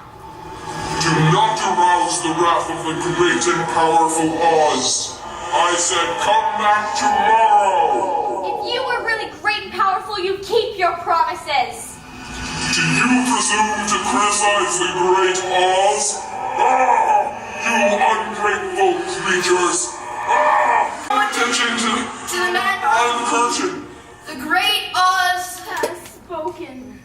Do not arouse the wrath of the great and powerful Oz. I said come back tomorrow. If you were really great and powerful, you'd keep your promises. Do you presume to criticize the great Oz? You ungrateful creatures! Attention to To the man uncurtain! the great Oz has spoken.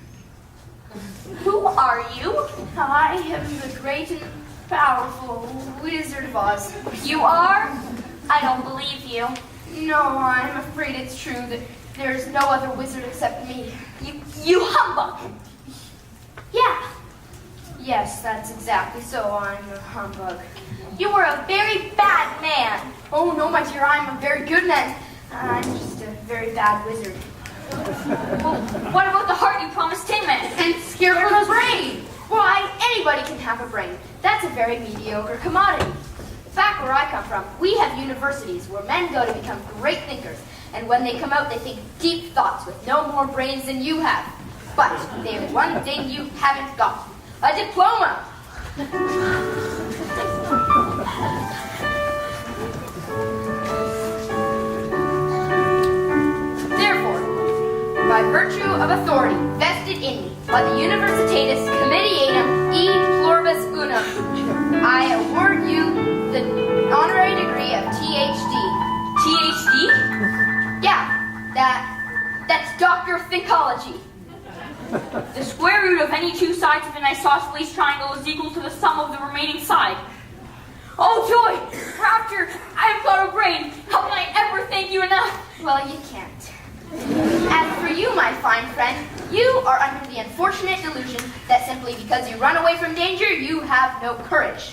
Who are you? I am the great and powerful Wizard of Oz. You are? I don't believe you. No, I'm afraid it's true that there's no other wizard except me. You humbug. Yeah. Yes, that's exactly so. I'm a humbug. You were a very bad man. Oh, no, my dear, I'm a very good man. I'm just a very bad wizard. Well, what about the heart you promised him And Scarecrow's brain. Why, anybody can have a brain. That's a very mediocre commodity. Back where I come from, we have universities where men go to become great thinkers. And when they come out, they think deep thoughts with no more brains than you have. But there's one thing you haven't got. A diploma. Therefore, by virtue of authority vested in me by the Universitatis Comitiatum e Pluribus Unum, I award you the honorary degree of THD. THD? Yeah, that's Doctor of Thinkology. The square root of any two sides of an isosceles triangle is equal to the sum of the remaining side. Oh joy! Rapture! I've got a brain! How can I ever thank you enough? Well, you can't. As for you, my fine friend, you are under the unfortunate delusion that simply because you run away from danger, you have no courage.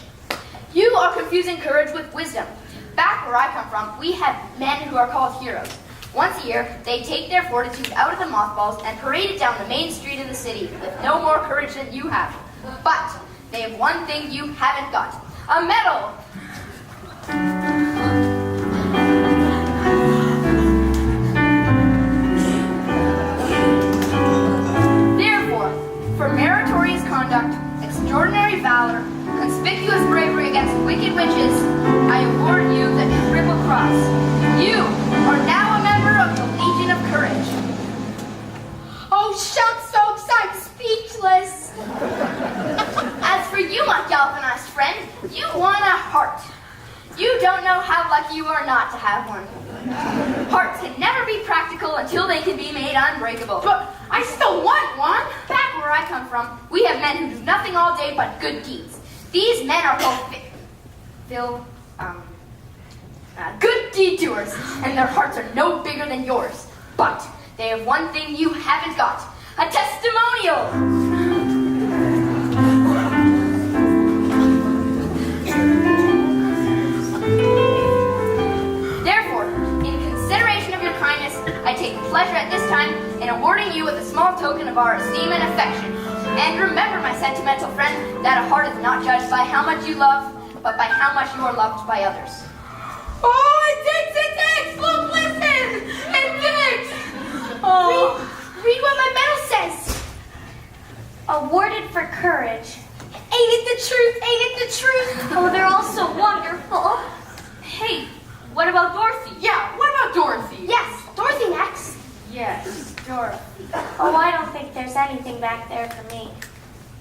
You are confusing courage with wisdom. Back where I come from, we have men who are called heroes. Once a year, they take their fortitude out of the mothballs and parade it down the main street of the city with no more courage than you have. But they have one thing you haven't got. A medal! Therefore, for meritorious conduct, extraordinary valor, conspicuous bravery against wicked witches, I award you the Triple Cross. You are now a member of the Legion of Courage. Oh, shucks, folks, I'm speechless. As for you, my galvanized friend, you want a heart. You don't know how lucky you are not to have one. Hearts can never be practical until they can be made unbreakable. But I still want one. Back where I come from, we have men who do nothing all day but good deeds. These men are called good deed doers, and their hearts are no bigger than yours. But they have one thing you haven't got: a testimonial. Therefore, in consideration of your kindness, I take pleasure at this time in awarding you with a small token of our esteem and affection. And remember, my sentimental friend, that a heart is not judged by how much you love, but by how much you are loved by others. Oh, it digs! Look, listen! It digs! Oh. Read what my medal says. Awarded for courage. Ain't it the truth? Ain't it the truth? Oh, they're all so wonderful. Hey, what about Dorothy? Yeah, what about Dorothy? Yes, Dorothy next. Yes, Dorothy. Oh, I don't think there's anything back there for me.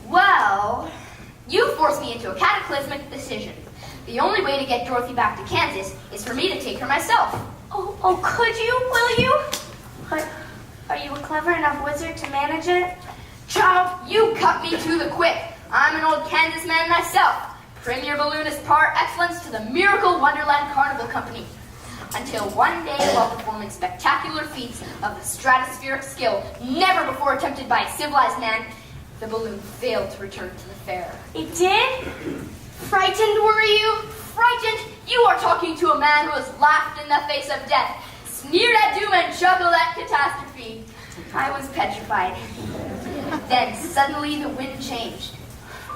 Well, you forced me into a cataclysmic decision. The only way to get Dorothy back to Kansas is for me to take her myself. Oh, could you? Will you? But are you a clever enough wizard to manage it? Child, you cut me to the quick. I'm an old Kansas man myself. Premier balloonist par excellence to the Miracle Wonderland Carnival Company. Until one day, while performing spectacular feats of the stratospheric skill never before attempted by a civilized man, the balloon failed to return to the fair. It did? Frightened, were you? Frightened? You are talking to a man who has laughed in the face of death, sneered at doom, and chuckled at catastrophe. I was petrified. Then suddenly the wind changed,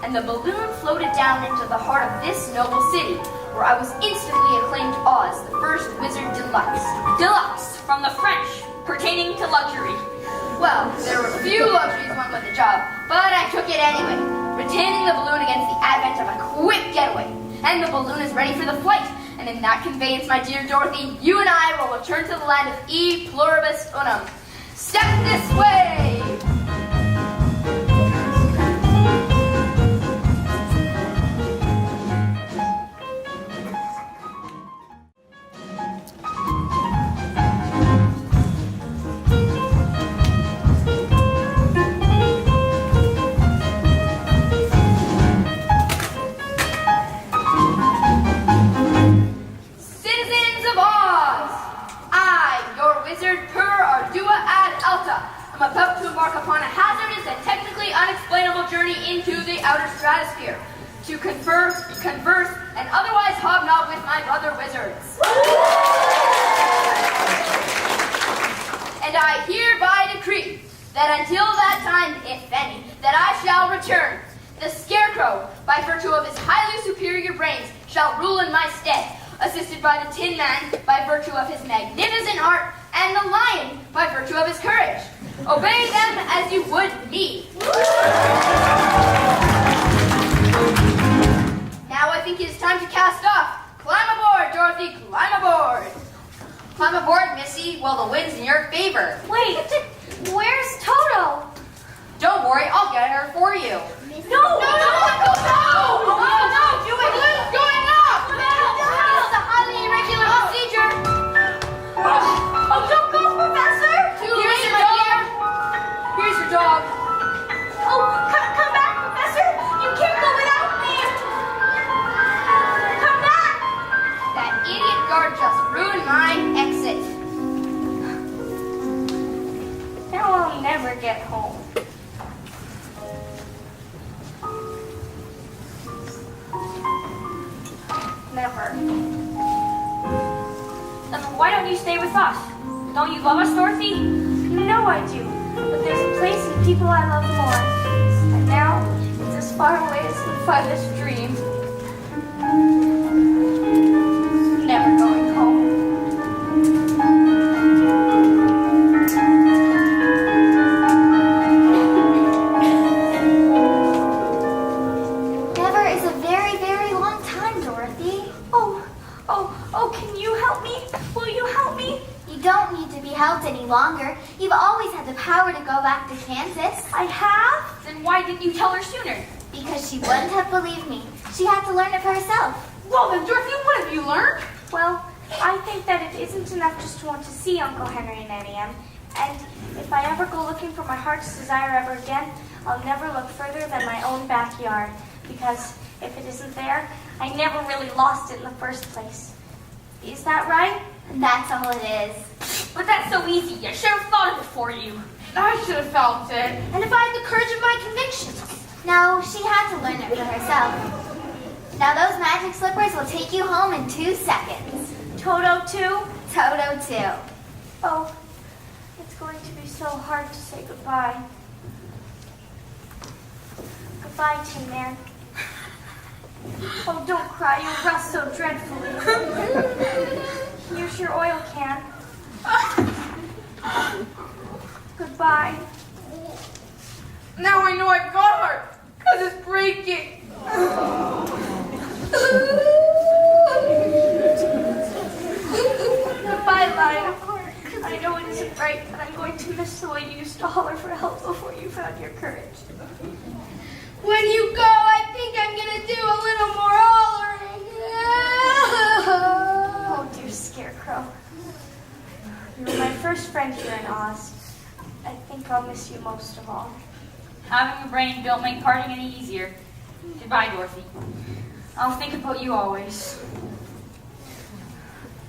and the balloon floated down into the heart of this noble city, where I was instantly acclaimed Oz, the first wizard deluxe. Deluxe, from the French, pertaining to luxury. Well, there were few luxuries went with the job, but I took it anyway, retaining the balloon against the advent of a quick getaway. And the balloon is ready for the flight, and in that conveyance, my dear Dorothy, you and I will return to the land of E pluribus unum. Step this way! I'm about to embark upon a hazardous and technically unexplainable journey into the outer stratosphere to converse, and otherwise hobnob with my brother wizards. And I hereby decree that until that time, if any, that I shall return, the Scarecrow, by virtue of his highly superior brains, shall rule in my stead, assisted by the Tin Man, by virtue of his magnificent heart, and the Lion, by virtue of his courage. Obey them as you would me. Now I think it is time to cast off. Climb aboard, Dorothy, climb aboard. Climb aboard, Missy, while the wind's in your favor. Wait, where's Toto? Don't worry, I'll get her for you. No! No! Do it! Balloon's going up! It's a highly irregular procedure. Oh, don't go, Professor! Here's your dog. Here's your dog. Oh, come back, Professor! You can't go without me! Come back! That idiot guard just ruined my exit. Now I'll never get home. Never. Then why don't you stay with us? Don't you love us, Dorothy? You know I do. But there's a place and people I love more. And now, it's as far away as the farthest dream. Never going home. Never is a very, very long time, Dorothy. Oh, can you help me? Will you help me? You don't need to be helped any longer. You've always had the power to go back to Kansas. I have? Then why didn't you tell her sooner? Because she wouldn't have believed me. She had to learn it for herself. Well then, Dorothy, what have you learned? Well, I think that it isn't enough just to want to see Uncle Henry and Auntie Em. And if I ever go looking for my heart's desire ever again, I'll never look further than my own backyard. Because if it isn't there, I never really lost it in the first place. Is that right? That's all it is. But that's so easy. I should have thought of it for you. I should have felt it. And if I had the courage of my convictions. No, she had to learn it for herself. Now those magic slippers will take you home in 2 seconds. Toto too? Toto too. Oh, it's going to be so hard to say goodbye. Goodbye, Tin Man. Oh, don't cry. You'll rust so dreadfully. Here's your oil can. Goodbye. Now I know I've got heart, because it's breaking. Goodbye, Lina. I know it isn't right, but I'm going to miss the way you used to holler for help before you found your courage. When you go, I think I'm gonna do a little more hollering. Oh, dear Scarecrow. You were my first friend here in Oz. I think I'll miss you most of all. Having a brain don't make parting any easier. Goodbye, Dorothy. I'll think about you always.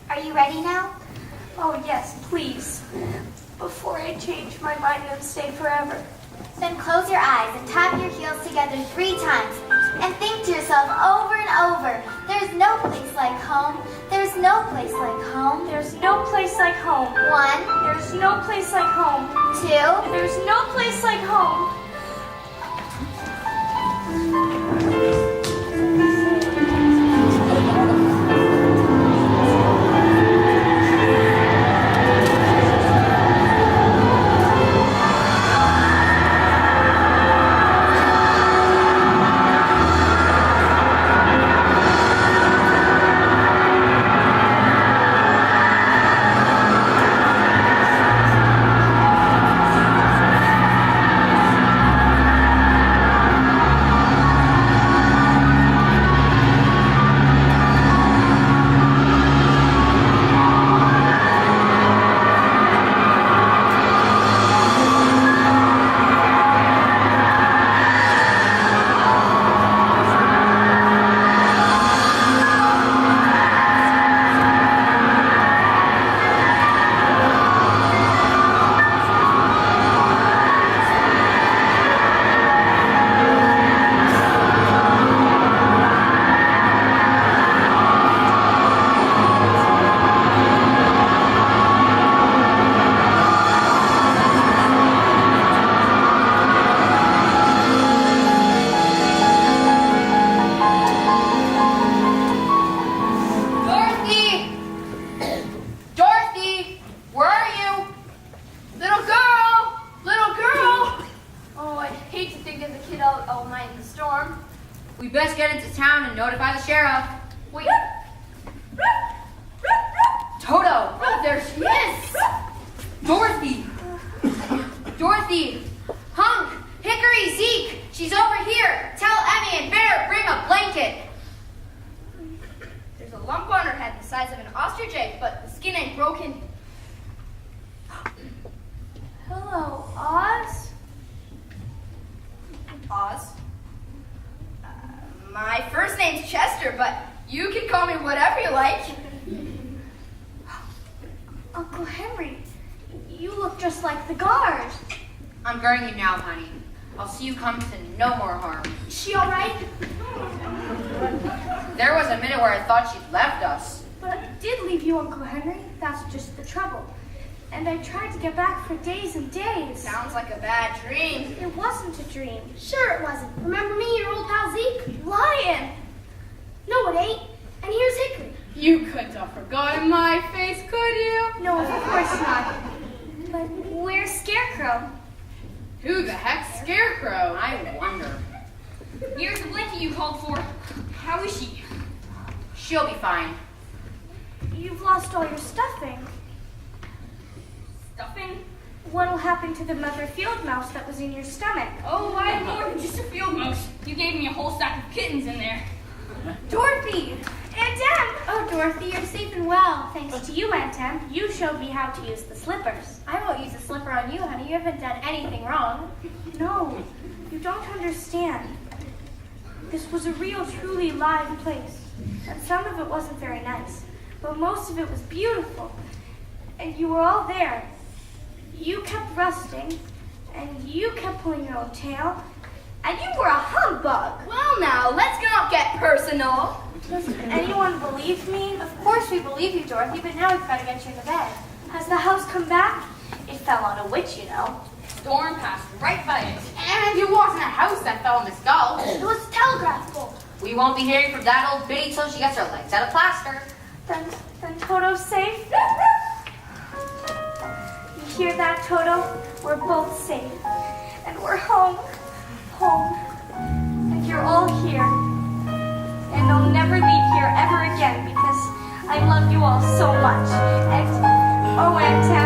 Are you ready now? Oh, yes, please. Before I change my mind and stay forever. Then close your eyes and tap your heels together 3 times and think to yourself over and over, there's no place like home. There's no place like home. There's no place like home. 1, There's no place like home. 2, There's no place like home. We best get into town and notify the sheriff. Wait. Toto! Oh, there she is! Dorothy! Dorothy! Hunk! Hickory! Zeke! She's over here! Tell Emmy and Bear bring a blanket! There's a lump on her head the size of an ostrich egg, but the skin ain't broken. Hello, Oz? Oz? My first name's Chester, but you can call me whatever you like. Uncle Henry, you look just like the guard. I'm guarding you now, honey. I'll see you come to no more harm. Is she all right? There was a minute where I thought she'd left us. But I did leave you, Uncle Henry. That's just the trouble. And I tried to get back for days and days. Sounds like a bad dream. It wasn't a dream. Sure it wasn't. Remember me, your old pal Zeke? Lion! No, it ain't. And here's Hickory. You couldn't have forgotten my face, could you? No, of course not. But where's Scarecrow? Who the heck's Scarecrow? I wonder. Here's the blanket you called for. How is she? She'll be fine. You've lost all your stuffing. Stuffing? What'll happen to the mother field mouse that was in your stomach? Oh, I had more than just a field mouse. You gave me a whole sack of kittens in there. Dorothy! Aunt Em! Oh, Dorothy, you're safe and well. Thanks to you, Aunt Em. You showed me how to use the slippers. I won't use a slipper on you, honey. You haven't done anything wrong. No, you don't understand. This was a real, truly live place. And some of it wasn't very nice, but most of it was beautiful. And you were all there. You kept rusting, and you kept pulling your own tail, and you were a humbug. Well, now, let's not get personal. Does anyone believe me? Of course we believe you, Dorothy, but now we've got to get you into bed. Has the house come back? It fell on a witch, you know. Storm passed right by it. And it wasn't a house that fell in the skull. It was a telegraph pole. We won't be hearing from that old biddy till she gets her legs out of plaster. Then Toto's safe? You hear that, Toto? We're both safe. And we're home. Home. And you're all here. And I'll never leave here ever again because I love you all so much. And, oh, Aunt Em,